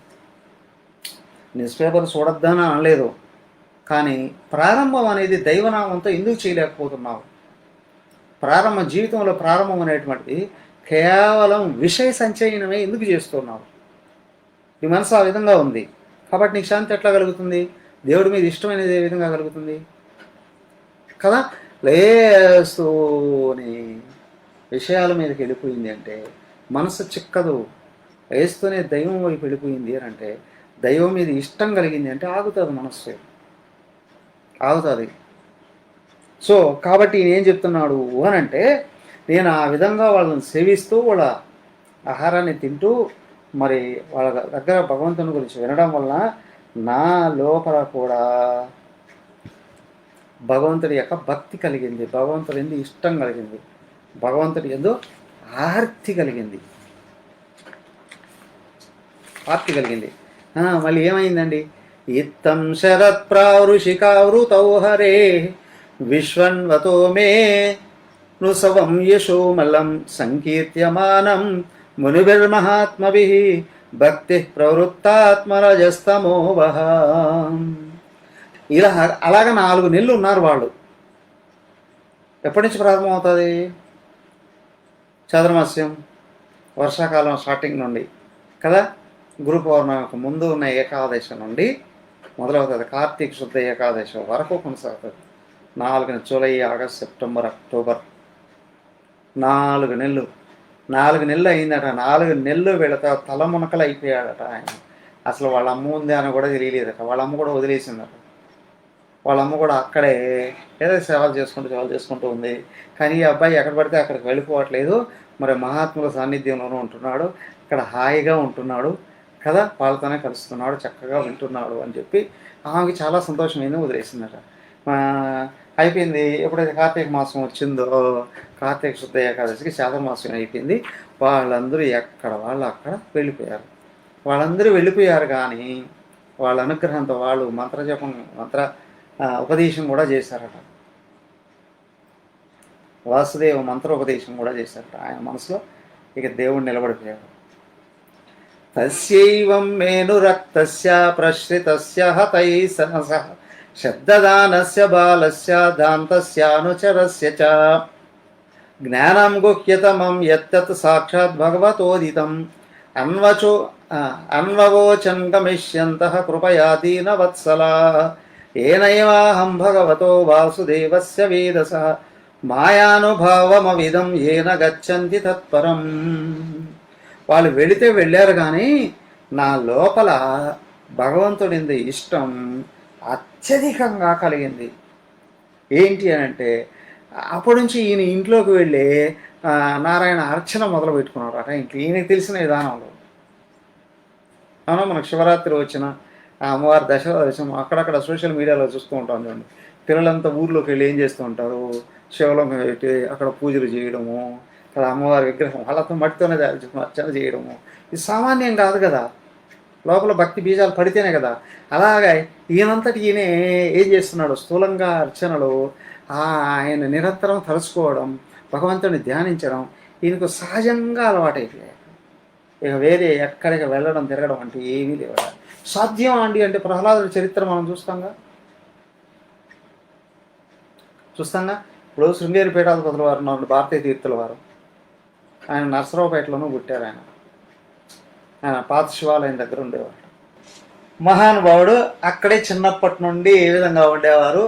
న్యూస్ పేపర్ చూడొద్దని అనలేదు, కానీ ప్రారంభం అనేది దైవనామంతో ఎందుకు చేయలేకపోతున్నావు? జీవితంలో ప్రారంభం అనేటువంటిది కేవలం విషయ సంచయనమే ఎందుకు చేస్తున్నావు? నీ మనసు ఆ విధంగా ఉంది కాబట్టి నీకు శాంతి ఎట్లా కలుగుతుంది? దేవుడి మీద ఇష్టమైనది ఏ విధంగా కలుగుతుంది కదా? లేస్తూనే విషయాల మీదకి వెళ్ళిపోయింది అంటే మనసు చిక్కదు. లేస్తూనే దైవం వైపు వెళ్ళిపోయింది అని అంటే దైవం మీద ఇష్టం కలిగింది అంటే ఆగుతుంది, మనస్సు ఆగుతుంది. సో కాబట్టి ఏం చెప్తున్నాడు అని అంటే నేను ఆ విధంగా వాళ్ళని సేవిస్తూ వాళ్ళ ఆహారాన్ని తింటూ మరి వాళ్ళ దగ్గర భగవంతుని గురించి వినడం వల్ల నా లోపల కూడా భగవంతుడి యొక్క భక్తి కలిగింది, భగవంతుడి ఎందు ఇష్టం కలిగింది, భగవంతుడి ఎందు ఆర్తి కలిగింది, ఆర్తి కలిగింది. మళ్ళీ ఏమైందండి? ఇత్తం శరత్ ప్రావృషికావృతౌ హరే విశ్వన్వతో మే నృసవం యశోమలం సంకీర్త్యమానం మునిభిర్మహాత్మభిః భక్తి ప్రవృత్తాత్మరజస్తమోవహ. ఇలా అలాగ 4 నెలలు ఉన్నారు వాళ్ళు. ఎప్పటి నుంచి ప్రారంభమవుతుంది? చంద్రమాస్యం వర్షాకాలం స్టార్టింగ్ నుండి కదా, గురు పౌర్ణమికి ముందు ఉన్న ఏకాదశి నుండి మొదలవుతుంది. కార్తీక శుద్ధ ఏకాదశి వరకు కొనసాగుతుంది. 4 జూలై, ఆగస్ట్, సెప్టెంబర్, అక్టోబర్, 4 నెలలు. 4 నెలలు అయిందట. 4 నెలలు వీళ్ళతో తలమునకలు అయిపోయాడట ఆయన. అసలు వాళ్ళ అమ్మ ఉంది అని కూడా తెలియలేదట. వాళ్ళ అమ్మ కూడా వదిలేసిందట. వాళ్ళ అమ్మ కూడా అక్కడే ఏదో సేవలు చేసుకుంటూ ఉంది. కానీ ఈ అబ్బాయి ఎక్కడ పడితే అక్కడికి వెళ్ళిపోవట్లేదు. మరి మహాత్ముల సాన్నిధ్యంలోనూ ఉంటున్నాడు, ఇక్కడ హాయిగా ఉంటున్నాడు కదా, వాళ్ళతోనే కలుస్తున్నాడు, చక్కగా వింటున్నాడు అని చెప్పి ఆమెకి చాలా సంతోషమైంది, వదిలేసిందట. అయిపోయింది. ఎప్పుడైతే కార్తీక మాసం వచ్చిందో, కార్తీక శుద్ధ ఏకాదశికి చాతుర్మాసం అయిపోయింది. వాళ్ళందరూ ఎక్కడ వాళ్ళు అక్కడ వెళ్ళిపోయారు. వాళ్ళందరూ వెళ్ళిపోయారు కానీ వాళ్ళ అనుగ్రహంతో వాళ్ళు మంత్ర ఉపదేశం కూడా చేశారట. వాసుదేవ మంత్రోపదేశం కూడా చేశారట. ఆయన మనసులో ఇక దేవుడు నిలబడిపోయాడు. తస్యైవం మేనురక్తస్య ప్రశ్రితస్య హతై సనసః శబ్దదానస్య బాలస్య దాంతస్యానుచరస్య చ జ్ఞానం గుహ్యతమం యత్తత్ సాక్షాత్ భగవతోదితం అన్వవోచన్ గమిష్యంతః కృపయా దీనవత్సలాః ఏనైవాహం భగవతో వాసుదేవస్య వేదసః మాయానుభావమవిదం ఏన గచ్చంతి తత్పరం. వాళ్ళు వెళితే వెళ్ళారు కానీ నా లోపల భగవంతుడింది ఇష్టం అత్యధికంగా కలిగింది. ఏంటి అని అంటే అప్పటి నుంచి ఈయన ఇంట్లోకి వెళ్ళి నారాయణ అర్చన మొదలు పెట్టుకున్నాడు అట. ఇంక ఈయనకి తెలిసిన విధానంలో. అవునా, మనకు శివరాత్రి వచ్చిన అమ్మవారి దర్శనం అక్కడక్కడ సోషల్ మీడియాలో చూస్తూ ఉంటాం చూడండి. పిల్లలంతా ఊర్లోకి వెళ్ళి ఏం చేస్తూ ఉంటారు, శివలింగం పెట్టి అక్కడ పూజలు చేయడము, అక్కడ అమ్మవారి విగ్రహం వాళ్ళతో మట్టితోనే అర్చన చేయడము. ఇది సామాన్యం కాదు కదా, లోపల భక్తి బీజాలు పడితేనే కదా. అలాగే ఈయనంతటి ఈయనే ఏం చేస్తున్నాడు, స్థూలంగా అర్చనలు, ఆయన నిరంతరం తలుచుకోవడం, భగవంతుని ధ్యానించడం ఈయనకు సహజంగా అలవాటైపోయాయి. ఇక వేరే ఎక్కడికి వెళ్ళడం తిరగడం అంటే ఏమీ లేవు. సాధ్యం అండి అంటే ప్రహ్లాదుడి చరిత్ర మనం చూస్తాంగా. ఇప్పుడు శృంగేరి పీఠాధిపతుల వారు ఉన్నారు, భారతీయ తీర్థుల వారు. ఆయన నరసరావుపేటలోనూ పుట్టారు. ఆయన పాత శివాలయం దగ్గర ఉండేవారు. మహానుభావుడు. అక్కడే చిన్నప్పటి నుండి ఏ విధంగా ఉండేవారు.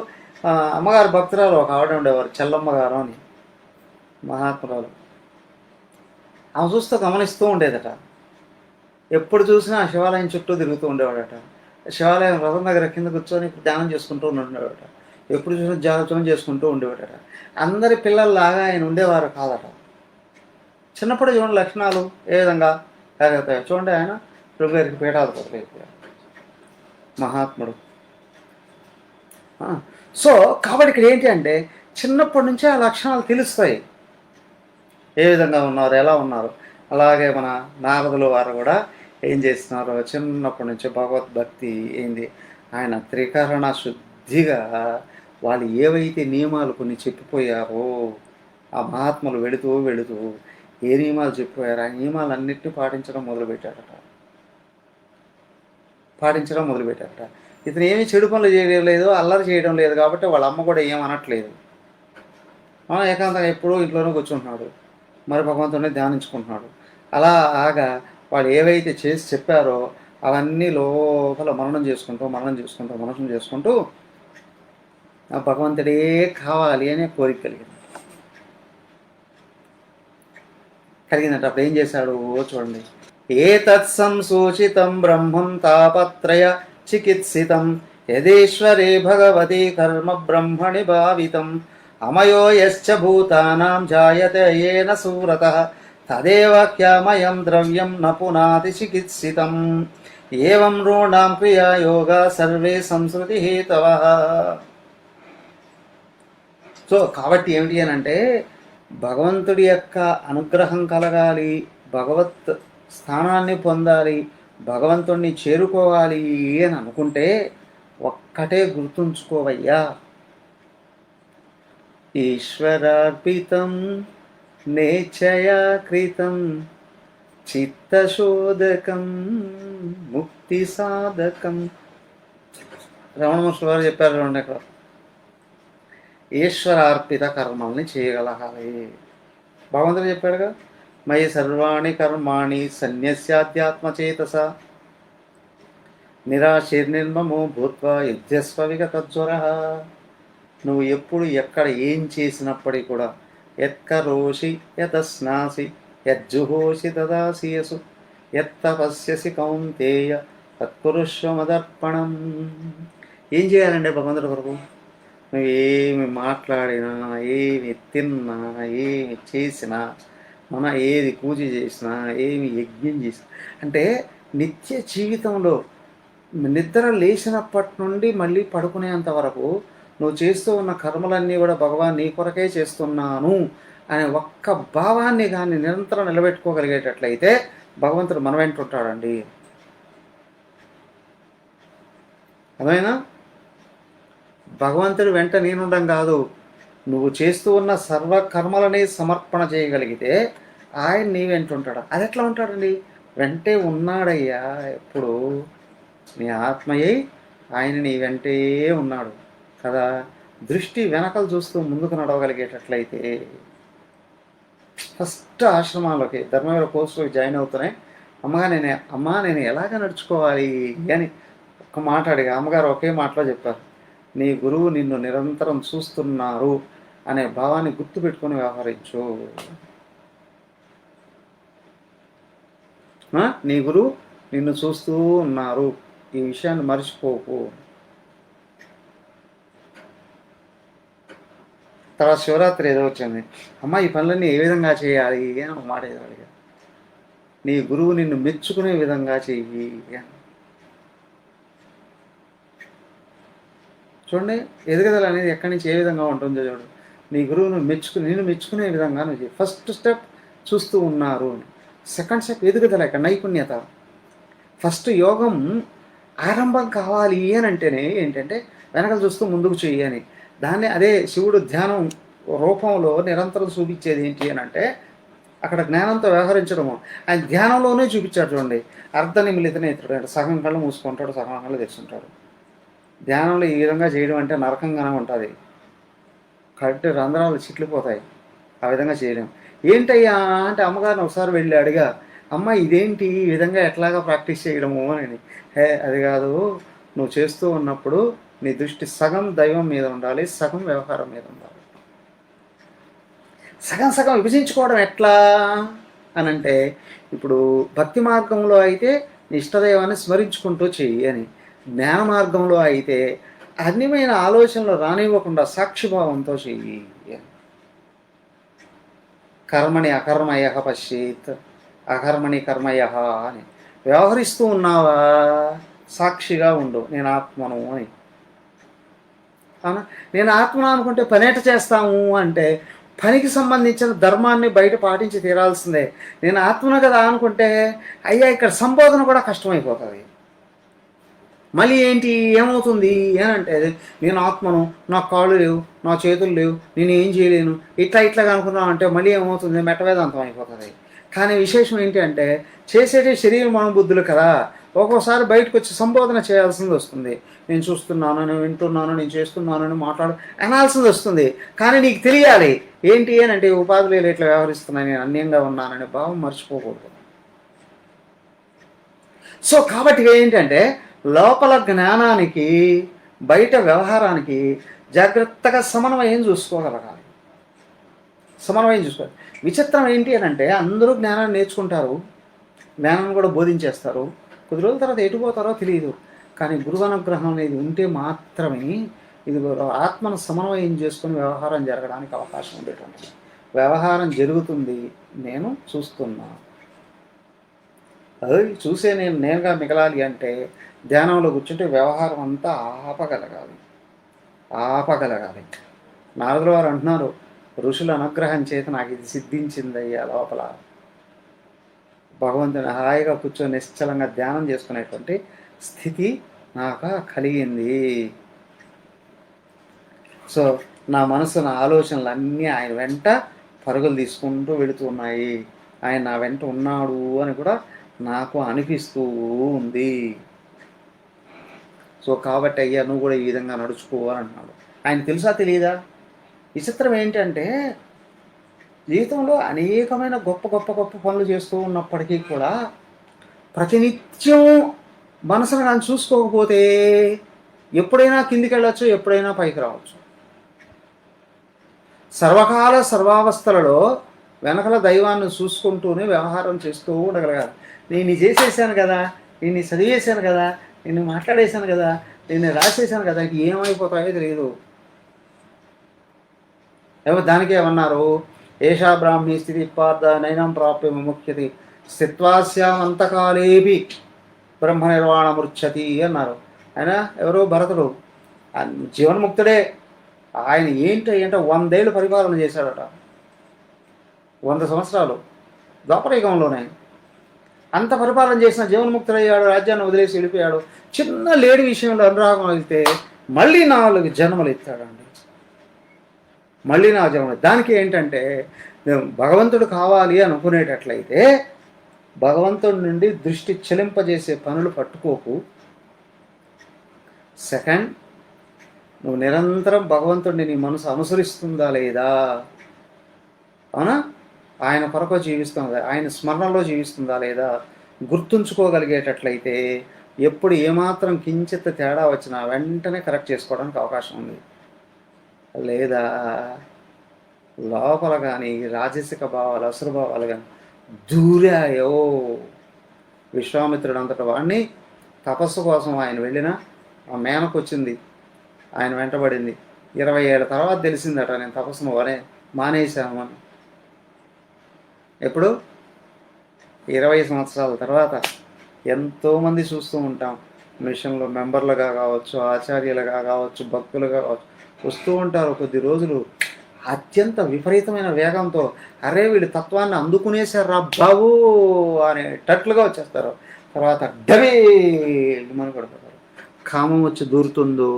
అమ్మగారు భక్తురాలు ఒక ఆవిడ ఉండేవారు, చెల్లమ్మ గారు అని, మహాత్మురాలు. ఆమె చూస్తూ గమనిస్తూ ఉండేదట. ఎప్పుడు చూసినా ఆ శివాలయం చుట్టూ తిరుగుతూ ఉండేవాడట. శివాలయం రథం దగ్గర కింద కూర్చొని ధ్యానం చేసుకుంటూ ఉండేవాడట. ఎప్పుడు చూసినా ధ్యానం చేసుకుంటూ ఉండేవాడట. అందరి పిల్లల్లాగా ఆయన ఉండేవారు కాదట. చిన్నప్పుడు చూడండి లక్షణాలు ఏ విధంగా తయారవుతాయో చూడండి. ఆయన శృంగేరికి పీఠాధిపతులు అయిపోయారు, మహాత్ముడు. సో కాబట్టి ఇక్కడ ఏంటి అంటే చిన్నప్పటి నుంచే ఆ లక్షణాలు తెలుస్తాయి, ఏ విధంగా ఉన్నారు, ఎలా ఉన్నారు. అలాగే మన నారదుల వారు కూడా ఏం చేస్తున్నారో చిన్నప్పటి నుంచి భగవద్భక్తి ఏంది, ఆయన త్రికరణ శుద్ధిగా వాళ్ళు ఏవైతే నియమాలు కొన్ని చెప్పిపోయారో ఆ మహాత్ములు వెళుతూ ఏ నియమాలు చెప్పిపోయారో ఆ నియమాలన్నింటినీ పాటించడం మొదలుపెట్టారట. ఇతను ఏమీ చెడు పనులు చేయడం లేదు, అల్లరి చేయడం లేదు కాబట్టి వాళ్ళ అమ్మ కూడా ఏమనట్లేదు. ఏకాంతంగా ఎప్పుడూ ఇంట్లోనే కూర్చుంటున్నాడు, మరి భగవంతుడిని ధ్యానించుకుంటున్నాడు. అలాగా వాళ్ళు ఏవైతే చేసి చెప్పారో అవన్నీ లోపల మననం చేసుకుంటూ ఆ భగవంతుడే కావాలి అనే కోరిక కలిగిందంట. అప్పుడు ఏం చేశాడు చూడండి. ఏతత్సంసూచితం బ్రహ్మం తాపత్రయ చికిత్సితం యదేశ్వరే భగవతి కర్మ బ్రహ్మణి భావితం అమయో యశ్చ భూతానాం జాయతే ఏన సూరతః తదేవ హ్యామయం ద్రవ్యం న పునాతి చికిత్సితం ఏవం నృణాం క్రియా యోగా సర్వే సంస్కృతి హేతవః. సో కాబట్టి ఏమిటి అని అంటే భగవంతుడి యొక్క అనుగ్రహం కలగాలి, భగవత్ స్థానాన్ని పొందాలి, భగవంతుణ్ణి చేరుకోవాలి అని అనుకుంటే ఒక్కటే గుర్తుంచుకోవయ్యా, ఈశ్వరార్పితం నేచయా కృతం చిత్తశోధకం ముక్తి సాధకం. రమణ మహర్షి వారు చెప్పారు చూడండి అక్కడ, ఈశ్వరార్పిత కర్మల్ని చేయగలగాలి. భగవంతుడు చెప్పాడు కదా, మయి సర్వాణి కర్మాణి సన్యస్యాధ్యాత్మచేతస నిరాశీర్నిర్మమో భూత్వా యుద్ధస్వ విగతజ్వర. నువ్వు ఎప్పుడు ఎక్కడ ఏం చేసినప్పటికీ కూడా యత్కరోషి యతస్నాసి యజ్జుహోషి తదాసియసు యత్తపస్యసి కౌంతేయ తత్పురుష్వమదర్పణం. ఏం చేయాలంటే భగవంతుడి కొరకు నువ్వు ఏమి మాట్లాడినా, ఏమి తిన్నా, ఏమి చేసినా, మన ఏది పూజ చేసినా, ఏమి యజ్ఞం చేసినా, అంటే నిత్య జీవితంలో నిద్ర లేచినప్పటి నుండి మళ్ళీ పడుకునేంత వరకు నువ్వు చేస్తూ ఉన్న కర్మలన్నీ కూడా భగవాన్ నీ కొరకే చేస్తున్నాను అనే ఒక్క భావాన్ని కానీ నిరంతరం నిలబెట్టుకోగలిగేటట్లయితే భగవంతుడు మన వెంట ఉంటాడండి. అదేనా భగవంతుడి వెంట నేనుండం కాదు, నువ్వు చేస్తూ ఉన్న సర్వకర్మలని సమర్పణ చేయగలిగితే ఆయన నీ వెంట ఉంటాడు. అది ఎట్లా ఉంటాడండి? వెంటే ఉన్నాడయ్యా, ఎప్పుడు నీ ఆత్మయ్యి ఆయన నీ వెంటే ఉన్నాడు కదా. దృష్టి వెనకలు చూస్తూ ముందుకు నడవగలిగేటట్లయితే ఫస్ట్ ఆశ్రమాల్లోకి ధర్మవీర కోర్సులోకి జాయిన్ అవుతున్నాయి. అమ్మా నేను ఎలాగ నడుచుకోవాలి అని ఒక మాట అడిగా. అమ్మగారు ఒకే మాటలో చెప్పారు, నీ గురువు నిన్ను నిరంతరం చూస్తున్నారు అనే భావాన్ని గుర్తుపెట్టుకొని వ్యవహరించు. నీ గురువు నిన్ను చూస్తూ ఉన్నారు, ఈ విషయాన్ని మర్చిపోకు. తర్వాత శివరాత్రి ఏదో వచ్చింది, అమ్మ ఈ పనులన్నీ ఏ విధంగా చేయాలి అని ఒక మాట ఏదో అడిగా. నీ గురువు నిన్ను మెచ్చుకునే విధంగా చెయ్యి అని. చూడండి, ఎదుగుదల అనేది ఎక్కడి నుంచి ఏ విధంగా ఉంటుందో చూడు. నీ గురువును నిన్ను మెచ్చుకునే విధంగా నువ్వు చెయ్యి. ఫస్ట్ స్టెప్ చూస్తూ ఉన్నారు, సెకండ్ స్టెప్ ఎదుగుదల, ఇక్కడ నైపుణ్యత. ఫస్ట్ యోగం ఆరంభం కావాలి అని అంటేనే ఏంటంటే వెనకలు చూస్తూ ముందుకు చెయ్యి అని. దాన్ని అదే శివుడు ధ్యానం రూపంలో నిరంతరం చూపించేది ఏంటి అని అంటే అక్కడ జ్ఞానంతో వ్యవహరించడము. ఆయన ధ్యానంలోనే చూపించాడు చూడండి. అర్ధనిమిలిత నేత్రుడు అంటే సగం కళ్ళు మూసుకుంటాడు, సగం కళ్ళు తెచ్చుకుంటాడు. ధ్యానంలో ఈ విధంగా చేయడం అంటే నరకంగానే ఉంటుంది, కరెక్ట్ రంధ్రాలు చిట్లిపోతాయి, ఆ విధంగా చేయలేము. ఏంటయ్యా అంటే అమ్మగారిని ఒకసారి వెళ్ళి అడిగా, అమ్మ ఇదేంటి ఈ విధంగా ఎట్లాగా ప్రాక్టీస్ చేయడము అని. అది కాదు, నువ్వు చేస్తూ ఉన్నప్పుడు నీ దృష్టి సగం దైవం మీద ఉండాలి, సగం వ్యవహారం మీద ఉండాలి. సగం సగం విభజించుకోవడం ఎట్లా అని అంటే, ఇప్పుడు భక్తి మార్గంలో అయితే నీ ఇష్టదైవాన్ని స్మరించుకుంటూ చెయ్యి అని, జ్ఞాన మార్గంలో అయితే అన్యమైన ఆలోచనలు రానివ్వకుండా సాక్షిభావంతో చెయ్యి. కర్మణి అకర్మయ పశ్యేత్ అకర్మణి కర్మయ అని వ్యవహరిస్తూ ఉన్నావా, సాక్షిగా ఉండు, నేను ఆత్మను అని. అవునా, నేను ఆత్మను అనుకుంటే పనేట చేస్తాము అంటే పనికి సంబంధించిన ధర్మాన్ని బయట పాటించి తీరాల్సిందే. నేను ఆత్మను కదా అనుకుంటే అయ్యా ఇక్కడ సంబోధన కూడా కష్టమైపోతుంది. మళ్ళీ ఏంటి ఏమవుతుంది ఏనంటే, నేను ఆత్మను, నా కాళ్ళు లేవు, నా చేతులు లేవు, నేను ఏం చేయలేను, ఇట్లాగా అనుకున్నాం అంటే మళ్ళీ ఏమవుతుంది, మెట్టవేదాంతం అయిపోతుంది. కానీ విశేషం ఏంటి అంటే చేసేటి శరీర మనోబుద్ధులు కదా. ఒక్కోసారి బయటకు వచ్చి సంబోధన చేయాల్సింది వస్తుంది. నేను చూస్తున్నాను, నేను వింటున్నాను, నేను చేస్తున్నాను అని అనాల్సింది వస్తుంది. కానీ నీకు తెలియాలి ఏంటి అని అంటే ఉపాధులు ఇట్లా వ్యవహరిస్తున్నాను, నేను అన్యంగా ఉన్నాననే భావం మర్చిపోకూడదు. సో కాబట్టి ఏంటంటే లోపల జ్ఞానానికి బయట వ్యవహారానికి జాగ్రత్తగా సమన్వయం చూసుకోగలగాలి. విచిత్రం ఏంటి అని అంటే అందరూ జ్ఞానాన్ని నేర్చుకుంటారు, జ్ఞానాన్ని కూడా బోధించేస్తారు, కొద్ది రోజుల తర్వాత ఎటుపోతారో తెలియదు. కానీ గురువు అనుగ్రహం అనేది ఉంటే మాత్రమే ఇది ఆత్మను సమన్వయం చేసుకుని వ్యవహారం జరగడానికి అవకాశం ఉండేటువంటి. వ్యవహారం జరుగుతుంది, నేను చూస్తున్నాను, అది చూసే నేనుగా మిగలాలి అంటే ధ్యానంలో కూర్చుంటే వ్యవహారం అంతా ఆపగలగాలి. నారదుల వారు అంటున్నారు, ఋషుల అనుగ్రహం చేత నాకు ఇది సిద్ధించిందయ్యా. లోపల భగవంతుని హాయిగా కూర్చొని నిశ్చలంగా ధ్యానం చేసుకునేటువంటి స్థితి నాకు కలిగింది. సో నా మనసు, నా ఆలోచనలు అన్నీ ఆయన వెంట పరుగులు తీసుకుంటూ వెళుతున్నాయి. ఆయన నా వెంట ఉన్నాడు అని కూడా నాకు అనిపిస్తూ ఉంది. సో కాబట్టి అయ్యా నువ్వు కూడా ఈ విధంగా నడుచుకో అని అన్నాడు. ఆయన తెలుసా తెలియదా? విచిత్రం ఏంటంటే జీవితంలో అనేకమైన గొప్ప గొప్ప గొప్ప పనులు చేస్తూ ఉన్నప్పటికీ కూడా ప్రతినిత్యం మనసును నన్ను చూసుకోకపోతే ఎప్పుడైనా కిందికి వెళ్ళచ్చు, ఎప్పుడైనా పైకి రావచ్చు. సర్వకాల సర్వావస్థలలో వెనకల దైవాన్ని చూసుకుంటూనే వ్యవహారం చేస్తూ ఉండగలగాలి. నేను చేసేసాను కదా, నేను చదివేశాను కదా, నేను మాట్లాడేశాను కదా, నేను రాసేసాను కదా, ఏమైపోతాయో తెలియదు. దానికి ఏమన్నారు, ఏషా బ్రాహ్మీ స్థితి పార్థ నైనం ప్రాప్య విముఖ్యతి స్థిత్వాస్యామంతకాలేపి బ్రహ్మ నిర్వాణమృచ్చతి అన్నారు. ఆయన ఎవరో భరతుడు, జీవన్ముక్తుడే. ఆయన ఏంటి అంటే 100 ఏళ్ళు పరిపాలన చేశాడట. 100 సంవత్సరాలు ద్వాపరయుగంలోనే అంత పరిపాలన చేసిన జీవన్ముక్తుడయ్యాడు. రాజ్యాన్ని వదిలేసి వెళ్ళిపోయాడు. చిన్న లేడి విషయంలో అనురాగం వెళ్తే మళ్ళీ 4 జన్మలు ఎత్తాడండి. మళ్ళీ 4 జన్మలు. దానికి ఏంటంటే భగవంతుడు కావాలి అనుకునేటట్లయితే భగవంతుడి నుండి దృష్టి చెలింపజేసే పనులు పట్టుకోకు. సెకండ్, నువ్వు నిరంతరం భగవంతుడిని నీ మనసు అనుసరిస్తుందా లేదా, అవునా, ఆయన కొరకు జీవిస్తుందా, ఆయన స్మరణలో జీవిస్తుందా లేదా గుర్తుంచుకోగలిగేటట్లయితే ఎప్పుడు ఏమాత్రం కించిత్ తేడా వచ్చినా వెంటనే కరెక్ట్ చేసుకోవడానికి అవకాశం ఉంది. లేదా లోపల కానీ రాజసిక భావాలు, అసురు భావాలు కానీ దూరాయో. విశ్వామిత్రుడు అంతటా వాడిని తపస్సు కోసం ఆయన వెళ్ళిన ఆ మేనకు వచ్చింది, ఆయన వెంటబడింది. 20 ఏళ్ళ తర్వాత తెలిసిందట నేను తపస్సును మానేశామని. ఎప్పుడు? 20 సంవత్సరాల తర్వాత. ఎంతోమంది చూస్తూ ఉంటాం, మిషన్లో మెంబర్లుగా కావచ్చు, ఆచార్యులుగా కావచ్చు, భక్తులుగా కావచ్చు, వస్తూ ఉంటారు. కొద్ది రోజులు అత్యంత విపరీతమైన వేగంతో అరే వీళ్ళు తత్వాన్ని అందుకునేసారా బాబు అనేటట్లుగా వచ్చేస్తారు. తర్వాత డబేమని పడిపోతారు. కామం వచ్చి దూరుతుందో,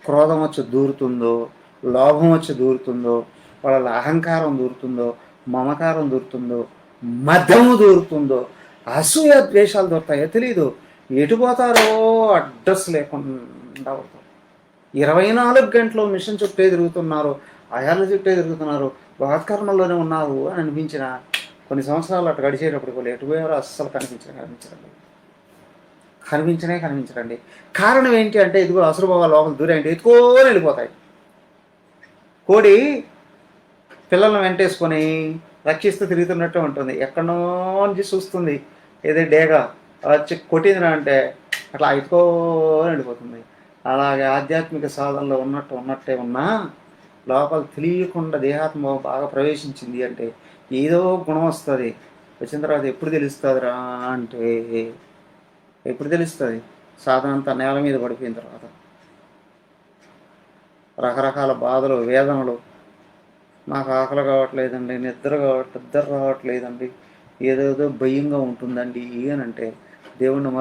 క్రోధం వచ్చి దూరుతుందో, లోభం వచ్చి దూరుతుందో, వాళ్ళ అహంకారం దూరుతుందో, మమకారం దూరుతుందో, మదము దూరుతుందో, అసూయ ద్వేషాలు దొరుకుతాయో తెలియదు. ఎటు పోతారో అడ్రస్ లేకుండా అవుతారు. 24 గంటలు మిషన్ చుట్టే తిరుగుతున్నారు, అయాల చుట్టే తిరుగుతున్నారు, బలాత్కరణలోనే ఉన్నారు అని అనిపించిన కొన్ని సంవత్సరాలు అటు గడిచేటప్పుడు కూడా ఎటు పోయారో అస్సలు కనిపించరండి. కారణం ఏంటి అంటే ఇదిగో అసురభావాల లోపల దూరేంటి ఎత్తుకొని వెళ్ళిపోతాయి. కోడి పిల్లలను వెంటేసుకొని రక్షిస్తూ తిరుగుతున్నట్టు ఉంటుంది. ఎక్కడో నుంచి చూస్తుంది, ఏదో డేగా వచ్చి కొట్టిందిరా అంటే అట్లా ఎత్తుకొని వెళ్ళిపోతుంది. అలాగే ఆధ్యాత్మిక సాధనలో ఉన్నట్టే ఉన్నా లోపల తెలియకుండా దేహాత్మ బాగా ప్రవేశించింది అంటే ఏదో గుణం వస్తుంది. వచ్చిన తర్వాత ఎప్పుడు తెలుస్తుందిరా అంటే ఎప్పుడు తెలుస్తుంది? సాధన అంతా నేల మీద పడిపోయిన తర్వాత. రకరకాల బాధలు, వేదనలు, నాకు ఆకలి కావట్లేదండి, నిద్ర రావట్లేదండి, ఏదేదో భయంగా ఉంటుందండి అని అంటే దేవుణ్ణి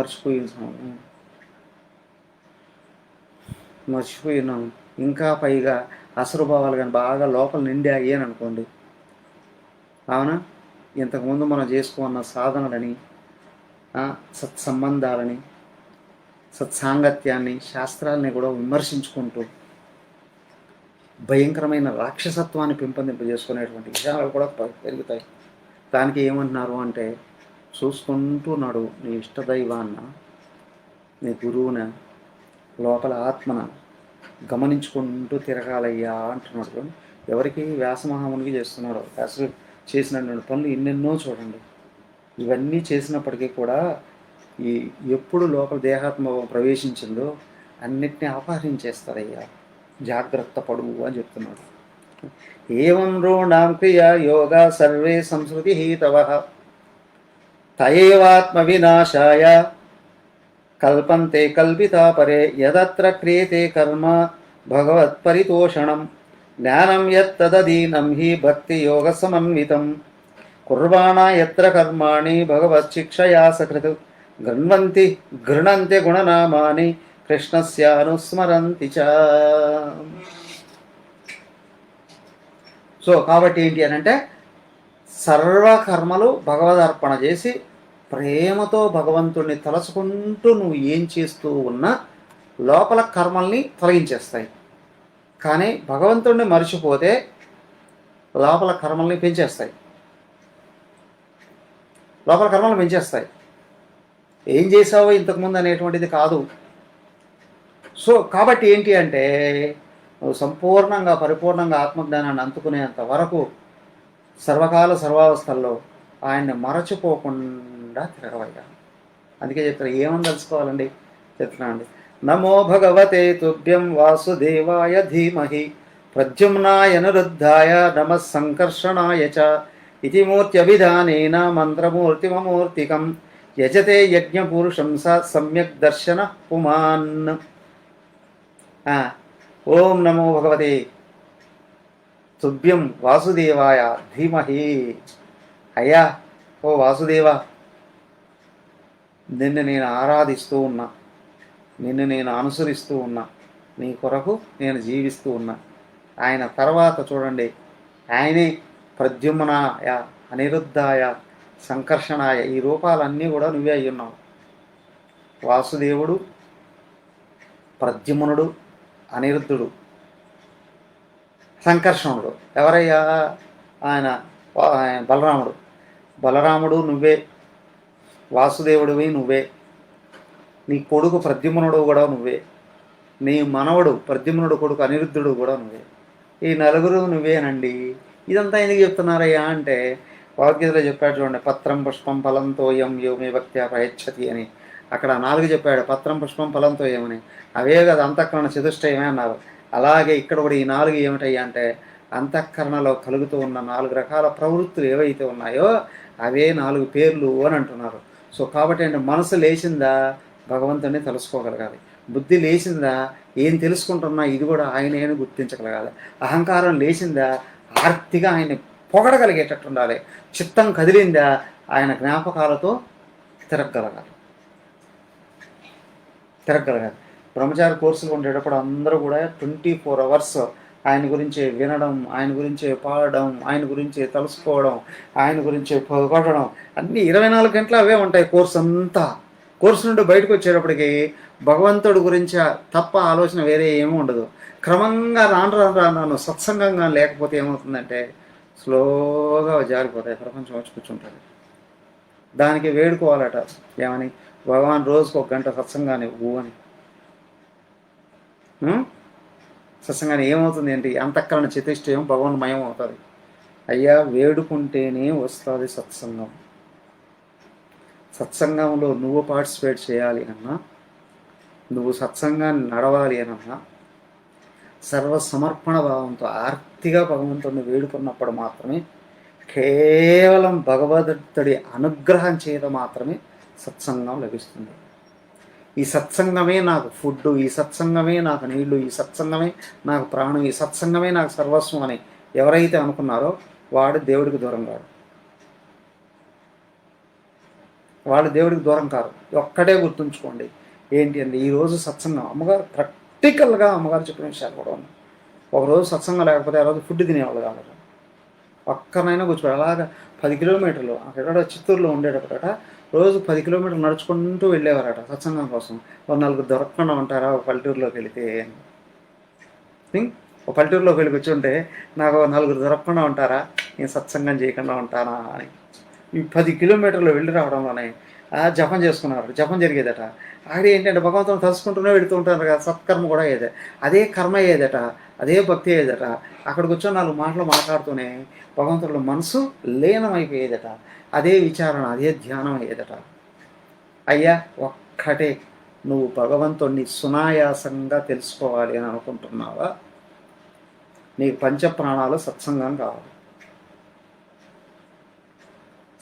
మర్చిపోయినాం. ఇంకా పైగా అసురభావాలు కానీ బాగా లోపల నిండాయి అని అనుకోండి, అవునా, ఇంతకుముందు మనం చేసుకున్న సాధనలని, సత్సంబంధాలని, సత్సాంగత్యాన్ని, శాస్త్రాలని కూడా విమర్శించుకుంటూ భయంకరమైన రాక్షసత్వాన్ని పెంపొందింపజేసుకునేటువంటి విషయాలు కూడా పెరుగుతాయి. దానికి ఏమంటున్నారు అంటే చూసుకుంటున్నాడు నీ ఇష్టదైవాన్న, నీ గురువున, లోపల ఆత్మన గమనించుకుంటూ తిరగాలయ్యా అంటున్నాడు. ఎవరికి? వ్యాసమహామునికి చేస్తున్నాడు. వ్యాసుడు చేసినటువంటి పనులు ఎన్నెన్నో చూడండి. ఇవన్నీ చేసినప్పటికీ కూడా ఎప్పుడు లోపల దేహాత్మ ప్రవేశించిందో అన్నిటినీ అపహరించేస్తారయ్యా, జాగ్రత్త పడు అని చెప్తున్నాడు. ఏవం రూఢాం క్రియా యోగా సర్వే సంస్కృతి హేతవః తయేవాత్మ వినాశాయ కల్పంతే కల్పితా పరే యదత్ర క్రియతే కర్మ భగవత్ పరితోషణం జ్ఞానం యత్తదీనం హి భక్తి యోగ సమన్వితం కుర్వాణ యత్ర కర్మాణి భగవచ్చిక్షయా సకృత్ గృణ్వంతి గృణంతి గుణనామాని కృష్ణస్య అనుస్మరంతి చ. సో కాబట్టి ఏంటి అని అంటే సర్వకర్మలు భగవదర్పణ చేసి ప్రేమతో భగవంతుణ్ణి తలుచుకుంటూ నువ్వు ఏం చేస్తూ ఉన్నా లోపల కర్మల్ని తొలగించేస్తాయి. కానీ భగవంతుణ్ణి మర్చిపోతే లోపల కర్మల్ని పెంచేస్తాయి. లోపల కర్మలు పెంచేస్తాయి. ఏం చేసావో ఇంతకుముందు అనేటువంటిది కాదు. సో కాబట్టి ఏంటి అంటే నువ్వు సంపూర్ణంగా పరిపూర్ణంగా ఆత్మజ్ఞానాన్ని అందుకునేంత వరకు సర్వకాల సర్వావస్థల్లో ఆయన్ని మరచిపోకుండా తిరగవయ్యా. అందుకే చెప్తారు, ఏమని తెలుసుకోవాలండి చెప్తున్నానండి. నమో భగవతే తుభ్యం వాసుదేవాయ ధీమహి ప్రద్యుమ్నాయ నిరుద్ధాయ నమః సంకర్షణాయ చ ఇది మూర్త్యభిధానేన మంత్రమూర్తిమమూర్తికం యజతే యజ్ఞపురుషం స సమ్యక్ దర్శన పుమాన్. ఓం నమో భగవతే తుభ్యం వాసుదేవాయ ధీమహి. అయ్యా ఓ వాసుదేవ, నిన్ను నేను ఆరాధిస్తూ ఉన్నా, నిన్ను నేను అనుసరిస్తూ ఉన్నా, నీ కొరకు నేను జీవిస్తూ ఉన్నా. ఆయన తర్వాత చూడండి, ఆయనే ప్రద్యుమ్నాయ అనిరుద్ధాయ సంకర్షణాయ, ఈ రూపాలన్నీ కూడా నువ్వే అయ్యున్నావు. వాసుదేవుడు, ప్రద్యుమ్నుడు, అనిరుద్ధుడు, సంకర్షణుడు ఎవరయ్యా? ఆయన బలరాముడు. బలరాముడు నువ్వే, వాసుదేవుడివి నువ్వే, నీ కొడుకు ప్రద్యుమ్నుడు కూడా నువ్వే, నీ మనవడు ప్రద్యుమ్నుడు కొడుకు అనిరుద్ధుడు కూడా నువ్వే. ఈ నలుగురు నువ్వేనండి. ఇదంతా ఎందుకు చెప్తున్నారయ్యా అంటే భగవద్గీతలో చెప్పాడు చూడండి, పత్రం పుష్పం ఫలంతో యం యోమే భక్త్యా ప్రయచ్చతి అని. అక్కడ 4 చెప్పాడు, పత్రం పుష్పం ఫలంతో ఏమని. అవే కదా అంతఃకరణ చతుష్టయమే అన్నారు. అలాగే ఇక్కడ కూడా ఈ 4 ఏమిటయ్యా అంటే అంతఃకరణలో కలుగుతూ ఉన్న 4 రకాల ప్రవృత్తులు ఏవైతే ఉన్నాయో అవే 4 పేర్లు అని అంటున్నారు. సో కాబట్టి అంటే మనసు లేచిందా భగవంతుడిని తెలుసుకోగలగాలి, బుద్ధి లేచిందా ఏం తెలుసుకుంటున్నా ఇది కూడా ఆయన అని గుర్తించగలగాలి, అహంకారం లేచిందా ఆర్తిగా ఆయన్ని పొగడగలిగేటట్టు ఉండాలి, చిత్తం కదిలిందా ఆయన జ్ఞాపకాలతో తిరగగలగాలి. బ్రహ్మచారి కోర్సులు ఉండేటప్పుడు అందరూ కూడా 24 అవర్స్ ఆయన గురించి వినడం, ఆయన గురించి పాడడం, ఆయన గురించి తెలుసుకోవడం, ఆయన గురించి పొగడడం, అన్నీ 24 గంటలు అవే ఉంటాయి కోర్సు అంతా. కోర్సు నుండి బయటకు వచ్చేటప్పటికి భగవంతుడి గురించి తప్ప ఆలోచన వేరే ఏమీ ఉండదు. క్రమంగా రాను సత్సంగంగా లేకపోతే ఏమవుతుందంటే స్లోగా జారిపోతాయి, ప్రపంచం వచ్చి కూర్చుంటుంది. దానికి వేడుకోవాలట ఏమని, భగవాన్ రోజుకు 1 గంట సత్సంగాన్ని అని. సత్సంగాన్ని ఏమవుతుంది ఏంటి, అంతఃకరణ చతుష్టయం భగవన్మయం అవుతుంది. అయ్యా వేడుకుంటేనే వస్తుంది సత్సంగం. సత్సంగంలో నువ్వు పార్టిసిపేట్ చేయాలి అన్నా, నువ్వు సత్సంగాన్ని నడవాలి అనన్నా, సర్వసమర్పణ భావంతో ఆర్తిగా భగవంతుడిని వేడుకున్నప్పుడు మాత్రమే, కేవలం భగవద్గీతుడి అనుగ్రహం చేత మాత్రమే సత్సంగం లభిస్తుంది. ఈ సత్సంగమే నాకు ఫుడ్, ఈ సత్సంగమే నాకు నీళ్లు, ఈ సత్సంగమే నాకు ప్రాణం, ఈ సత్సంగమే నాకు సర్వస్వం అని ఎవరైతే అనుకున్నారో వాడు దేవుడికి దూరం కాడు. వాళ్ళు దేవుడికి దూరం కారు. ఒక్కటే గుర్తుంచుకోండి, ఏంటి అంటే ఈరోజు సత్సంగం అమ్మగారు ప్రాక్టికల్గా అమ్మగారు చెప్పిన విషయాలు కూడా ఉన్నాయి. ఒకరోజు సత్సంగం లేకపోతే ఆ రోజు ఫుడ్ తినేవాళ్ళు కాదు. ఒక్కనైనా కూర్చోవాలి. అలాగా 10 కిలోమీటర్లు అక్కడ చిత్తూరులో ఉండేటప్పుడట రోజు 10 కిలోమీటర్లు నడుచుకుంటూ వెళ్ళేవారట సత్సంగం కోసం. ఒక 4 దొరకకుండా ఉంటారా ఒక పల్లెటూరులోకి వెళితే? ఒక పల్లెటూరులోకి వెళ్ళి కూర్చుంటే నాకు 4 దొరకకుండా ఉంటారా, నేను సత్సంగం చేయకుండా ఉంటానా అని. ఈ 10 కిలోమీటర్లు వెళ్ళి రావడంలోనే జపం చేసుకున్నారు, జపం జరిగేదట. అక్కడ ఏంటంటే భగవంతుని తలుసుకుంటూనే వెళుతూ ఉంటారు కదా, సత్కర్మ కూడా అయ్యేదే, అదే కర్మ అయ్యేదట, అదే భక్తి అయ్యేదట. అక్కడికి వచ్చి 4 మాటలు మాట్లాడుతూనే భగవంతుడు మనసు లీనమైపోయేదట, అదే విచారణ, అదే ధ్యానం అయ్యేదట. అయ్యా ఒక్కటే, నువ్వు భగవంతుడిని సునాయాసంగా తెలుసుకోవాలి అని అనుకుంటున్నావా, నీకు పంచప్రాణాలు సత్సంగం కావాలి.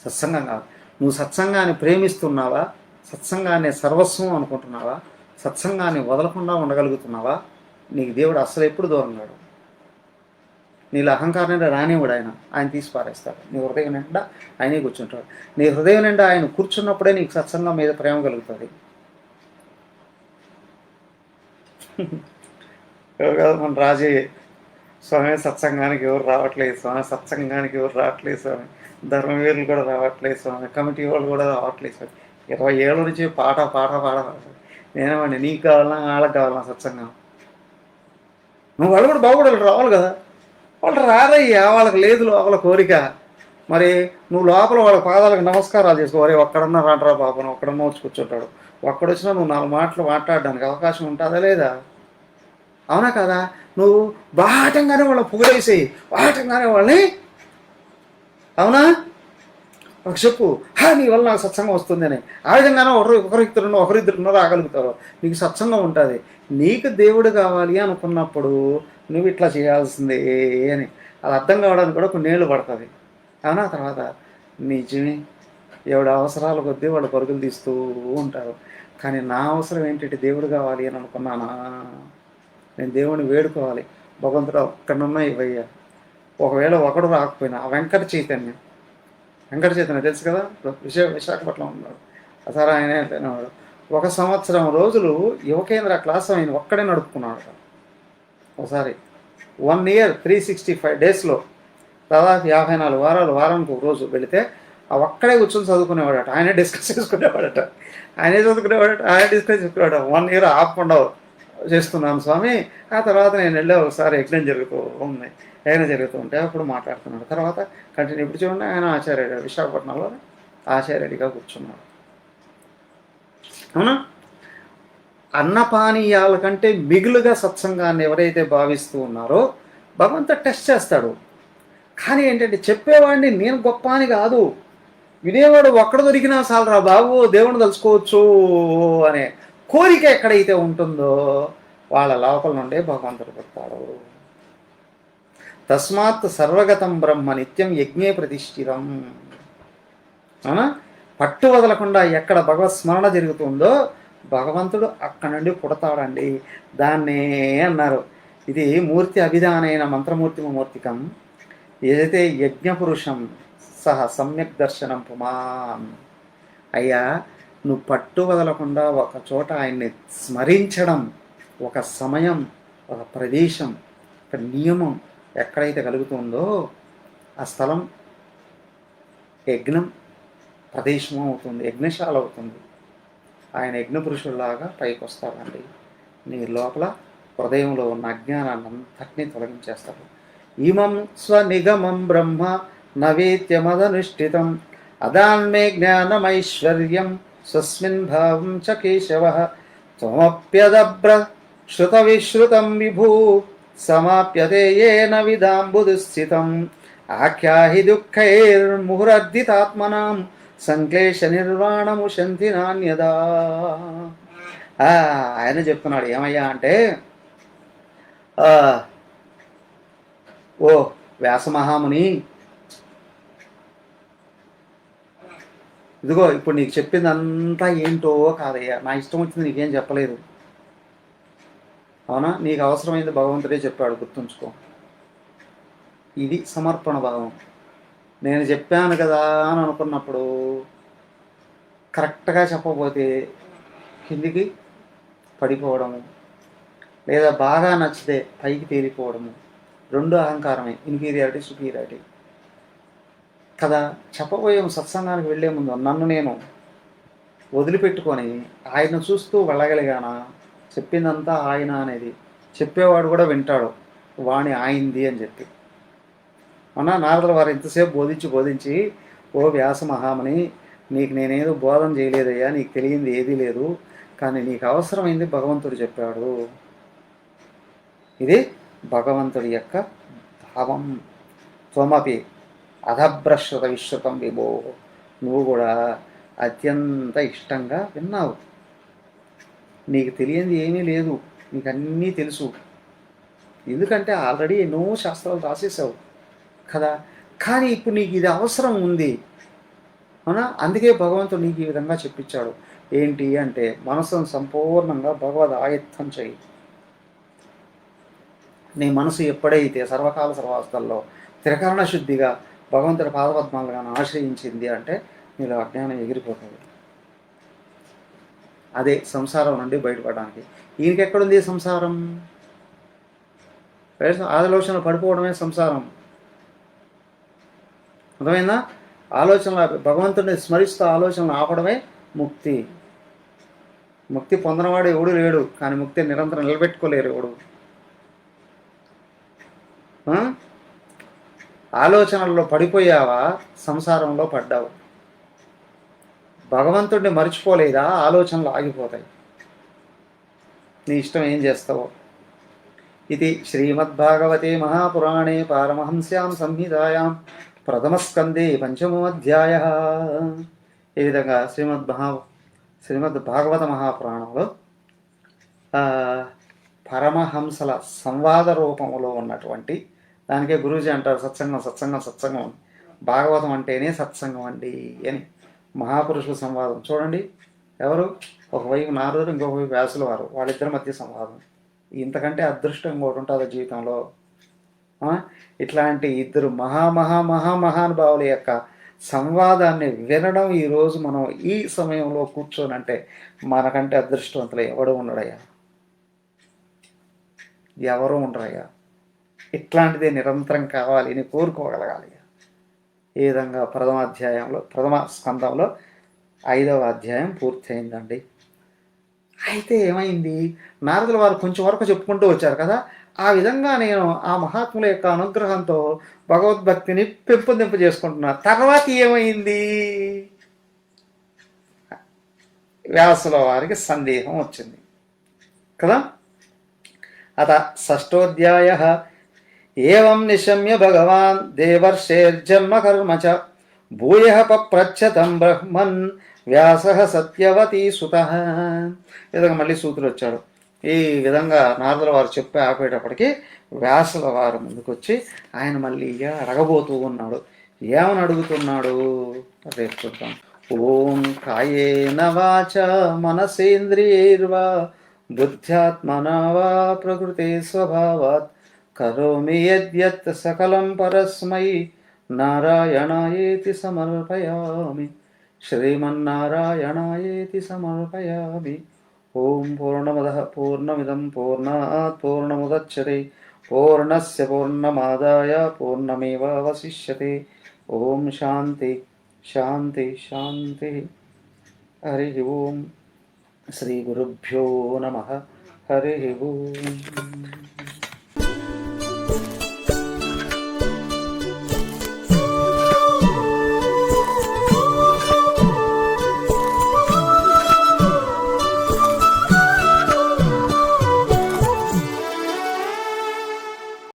సత్సంగం కావాలి. నువ్వు సత్సంగాన్ని ప్రేమిస్తున్నావా, సత్సంగాన్ని సర్వస్వం అనుకుంటున్నావా, సత్సంగాన్ని వదలకుండా ఉండగలుగుతున్నావా, నీకు దేవుడు అసలు ఎప్పుడు దూరం కాడు. నీళ్ళు అహంకారం నిండా రానివ్వడు ఆయన. ఆయన తీసి పారేస్తాడు. నీ హృదయం నిండా ఆయనే కూర్చుంటాడు. నీ హృదయం నిండా ఆయన కూర్చున్నప్పుడే నీకు సత్సంగం మీద ప్రేమ కలుగుతుంది. ఎవరు కాదు మన రాజే, స్వామి సత్సంగానికి ఎవరు రావట్లేదు స్వామి, సత్సంగానికి ఎవరు రావట్లేదు స్వామి, ధర్మవీరులు కూడా రావట్లేదు స్వామి, కమిటీ వాళ్ళు కూడా రావట్లేదు స్వామి. 20 ఏళ్ళ నుంచి పాట పాట పాట నేనేమండి, నీకు కావాలన్నా వాళ్ళకి కావాలన్నా సత్సంగం? నువ్వు వాళ్ళు కూడా బాగుపడాలి, రావాలి కదా. వాళ్ళు రారయ్యా, వాళ్ళకి లేదు లోపల కోరిక. మరి నువ్వు లోపల వాళ్ళ పాదాలకు నమస్కారాలు చేసుకోవాలి. ఒక్కడన్నా రాంటరా పాపను, ఒక్కడన్నా వచ్చి కూర్చుంటాడు. ఒక్కడొచ్చినా నువ్వు 4 మాటలు మాట్లాడడానికి అవకాశం ఉంటుందా లేదా? అవునా కదా? నువ్వు బాటంగానే వాళ్ళని పొగిడేసేయి, బాటంగానే వాళ్ళని, అవునా, ఒక చెప్పు, నీ వల్ల నాకు సత్సంగం వస్తుంది అని. ఆ విధంగానే ఒకరిద్దరున్నో రాగలుగుతారు, నీకు సత్సంగం ఉంటుంది. నీకు దేవుడు కావాలి అనుకున్నప్పుడు నువ్వు ఇట్లా చేయాల్సిందే అని అది అర్థం కావడానికి కూడా కొన్నేళ్ళు పడుతుంది. అవునా? తర్వాత నిజమే, ఎవడి అవసరాల కొద్దీ వాళ్ళు పరుగులు తీస్తూ ఉంటారు. కానీ నా అవసరం ఏంటంటే దేవుడు కావాలి అని అనుకున్నానా, నేను దేవుడిని వేడుకోవాలి, భగవంతుడు ఒక్కడున్నా ఇవ్వయ్యా. ఒకవేళ ఒకడు రాకపోయినా ఆ వెంకట చైతన్య తెలుసు కదా, విశాఖపట్నం ఉన్నాడు. అసలు ఆయన వాడు 1 సంవత్సరం రోజులు యువకేంద్ర క్లాస్ ఆయన ఒక్కడే నడుపుకున్నాడు. ఒకసారి 1 ఇయర్ 365 డేస్లో దాదాపు 54 వారాలు, వారానికి ఒక రోజు వెళితే ఆ ఒక్కడే కూర్చొని చదువుకునేవాడట. ఆయనే డిస్కస్ చేసుకునేవాడట, ఆయనే డిస్కస్ చేసుకునేవాడు. 1 ఇయర్ ఆపకుండా చేస్తున్నాను స్వామి. ఆ తర్వాత నేను వెళ్ళే ఒకసారి యజ్ఞం జరుగుతూ ఉంది, యజ్ఞం జరుగుతూ ఉంటే అప్పుడు మాట్లాడుతున్నాడు. తర్వాత కంటిన్యూ. ఇప్పుడు చూడండి, ఆయన ఆచార్యుడు, విశాఖపట్నంలో ఆచార్యుడిగా కూర్చున్నాడు. అవునా? అన్నపానీయాల కంటే మిగులుగా సత్సంగాన్ని ఎవరైతే భావిస్తూ ఉన్నారో భగవంతుడు టెస్ట్ చేస్తాడు. కానీ ఏంటంటే చెప్పేవాడిని నేను గొప్ప అని కాదు, వినేవాడు ఒక్కడ దొరికినా చాలరా బాబు దేవుని తలుచుకోవచ్చు అనే కోరిక ఎక్కడైతే ఉంటుందో వాళ్ళ లోపల నుండే భగవంతుడు పెడతాడు. తస్మాత్ సర్వగతం బ్రహ్మ నిత్యం యజ్ఞే ప్రతిష్ఠితం. అవునా? పట్టు వదలకుండా ఎక్కడ భగవత్ స్మరణ జరుగుతుందో భగవంతుడు అక్కడ నుండి పుడతాడండి. దాన్నే అన్నారు, ఇది మూర్తి అభిధానైన మంత్రమూర్తి మూర్తికం ఏదైతే యజ్ఞపురుషం సహ సమ్యక్ దర్శనం పుమాన్. అయ్యా, నువ్వు పట్టు వదలకుండా ఒక చోట ఆయన్ని స్మరించడం, ఒక సమయం, ఒక ప్రదేశం, ఒక నియమం ఎక్కడైతే కలుగుతుందో ఆ స్థలం యజ్ఞం ప్రదేశం అవుతుంది, యజ్ఞశాల అవుతుంది. ఆయన యజ్ఞపురుషుల్లాగా పైకి వస్తాడండి. నీ లోపల హృదయంలో ఉన్న అజ్ఞానాన్ని అంతటినీ తొలగించేస్తాడు. ఇమం స్వనిగమం బ్రహ్మ నవేత్యమదనుష్ఠితం అదాన్మే జ్ఞానమైశ్వర్యం స్వస్మిన్ భావం చ కేశవ త్వమప్యదబ్ర శ్రుత విశ్రుతం విభూ సమాప్యతే ఏన విదాంబుదుస్థితం ఆఖ్యాహి దుఃఖైర్ముహురర్ధితాత్మనాం సంక్లేశ నిర్వాణము శంతి నాణ్యదా. ఆయన చెప్తున్నాడు ఏమయ్యా అంటే, ఓ వ్యాసమహాముని, ఇదిగో ఇప్పుడు నీకు చెప్పింది అంతా ఏంటో కాదయ్యా, నా ఇష్టం వచ్చింది నీకేం చెప్పలేదు. అవునా? నీకు అవసరమైంది భగవంతుడే చెప్పాడు, గుర్తుంచుకో. ఇది సమర్పణ భావం. నేను చెప్పాను కదా అని అనుకున్నప్పుడు కరెక్ట్గా చెప్పకపోతే కిందికి పడిపోవడము, లేదా బాగా నచ్చితే పైకి తేలిపోవడము, 2 అహంకారమే, ఇన్ఫీరియారిటీ సుపీరియారిటీ కదా. చెప్పబోయే సత్సంగానికి వెళ్ళే ముందు నన్ను నేను వదిలిపెట్టుకొని ఆయన చూస్తూ వెళ్ళగలిగానా, చెప్పిందంతా ఆయన అనేది చెప్పేవాడు కూడా వింటాడు, వాణి ఆయింది అని చెప్పి. అవునా? నారదుల వారు ఇంతసేపు బోధించి ఓ వ్యాస మహాముని, నీకు నేనేదో బోధన చేయలేదయ్యా, నీకు తెలియంది ఏదీ లేదు, కానీ నీకు అవసరమైంది భగవంతుడు చెప్పాడు. ఇది భగవంతుడి యొక్క భావం. త్వమపి అధభ్రశ్రుత విశ్రుతం విభో, నువ్వు కూడా అత్యంత ఇష్టంగా విన్నావు. నీకు తెలియంది ఏమీ లేదు, నీకు అన్నీ తెలుసు. ఎందుకంటే ఆల్రెడీ ఎన్నో శాస్త్రాలు రాసేసావు కదా. కానీ ఇప్పుడు నీకు ఇది అవసరం ఉంది, అవునా? అందుకే భగవంతుడు నీకు ఈ విధంగా చెప్పించాడు. ఏంటి అంటే మనసును సంపూర్ణంగా భగవద్ ఆయత్తం చేయి. నీ మనసు ఎప్పుడైతే సర్వకాల సర్వావస్థల్లో త్రికరణ శుద్ధిగా భగవంతుడి పాదపద్మాలను ఆశ్రయించింది అంటే నీలో అజ్ఞానం ఎగిరిపోతుంది. అదే సంసారం నుండి బయటపడడానికి. ఈయనకి ఎక్కడుంది సంసారం? ఆలోచనలు పడిపోవడమే సంసారం. అర్థమైందా? ఆలోచనలు భగవంతుడిని స్మరిస్తూ ఆలోచనలు ఆపడమే ముక్తి. ముక్తి పొందనవాడు ఎవడు లేడు, కానీ ముక్తి నిరంతరం నిలబెట్టుకోలేరు ఎవడు. ఆలోచనల్లో పడిపోయావా, సంసారంలో పడ్డావు. భగవంతుడిని మర్చిపోలేదా, ఆలోచనలు ఆగిపోతాయి. నీ ఇష్టం ఏం చేస్తావో. ఇది శ్రీమద్భాగవతే మహాపురాణే పారమహంస్యాం సంహితాయాం ప్రథమస్కందే పంచమోధ్యాయ. ఈ విధంగా శ్రీమద్ భాగవత మహాపురాణంలో పరమహంసల సంవాద రూపంలో ఉన్నటువంటి, దానికే గురూజీ అంటారు సత్సంగం. భాగవతం అంటేనే సత్సంగం అండి అని. మహాపురుషుల సంవాదం చూడండి. ఎవరు? ఒకవైపు నారదుడు, ఇంకొక వైపు వ్యాసుల వారు, వాళ్ళిద్దరి మధ్య సంవాదం. ఇంతకంటే అదృష్టం ఇంకోటి ఉంటుందా జీవితంలో? ఇట్లాంటి ఇద్దరు మహానుభావుల యొక్క సంవాదాన్ని వినడం ఈరోజు మనం ఈ సమయంలో కూర్చోనంటే మనకంటే అదృష్టవంతులు ఎవడు ఉండడయ్యా? ఎవరు ఉండరయ్యా? ఇట్లాంటిదే నిరంతరం కావాలి అని కోరుకోగలగాలి. ఈ విధంగా ప్రథమ స్కందంలో 5వ అధ్యాయం పూర్తయిందండి. అయితే ఏమైంది? నారదుల వారు కొంచెం వరకు చెప్పుకుంటూ వచ్చారు కదా. ఆ విధంగా నేను ఆ మహాత్ముల యొక్క అనుగ్రహంతో భగవద్భక్తిని చేసుకుంటున్నా. తర్వాత ఏమైంది? వ్యాసుల వారికి సందేహం వచ్చింది కదా. అత 6ోऽధ్యాయః. ఏవం నిశమ్య భగవాన్ దేవర్షేర్జన్మ కర్మ చ భూయః పప్రచ్ఛతం బ్రహ్మన్ వ్యాసః సత్యవతీ సుతః. ఈ విధంగా మళ్ళీ సూతులు వచ్చాడు. ఈ విధంగా నారదుల వారు చెప్పి ఆపేటప్పటికి వ్యాసుల వారు ముందుకొచ్చి ఆయన మళ్ళీ అడగబోతూ ఉన్నాడు. ఏమని అడుగుతున్నాడు రేపు చూద్దాం. ఓం కాయేన వాచ మనసేంద్రియైర్వా బుద్ధ్యాత్మనా వా ప్రకృతే స్వభావాత్ కరోమి యద్యత్ సకలం పరస్మై నారాయణాయేతి సమర్పయామి. శ్రీమన్నారాయణాయేతి సమర్పయామి. ఓం పూర్ణమదః పూర్ణమిదం పూర్ణాత్ పూర్ణముదచ్యతే పూర్ణస్య పూర్ణమాదాయ పూర్ణమేవావశిష్యతే. ఓం శాంతి శాంతి శాంతి. హరి ఓం. శ్రీ గురుభ్యో నమః. హరి ఓం.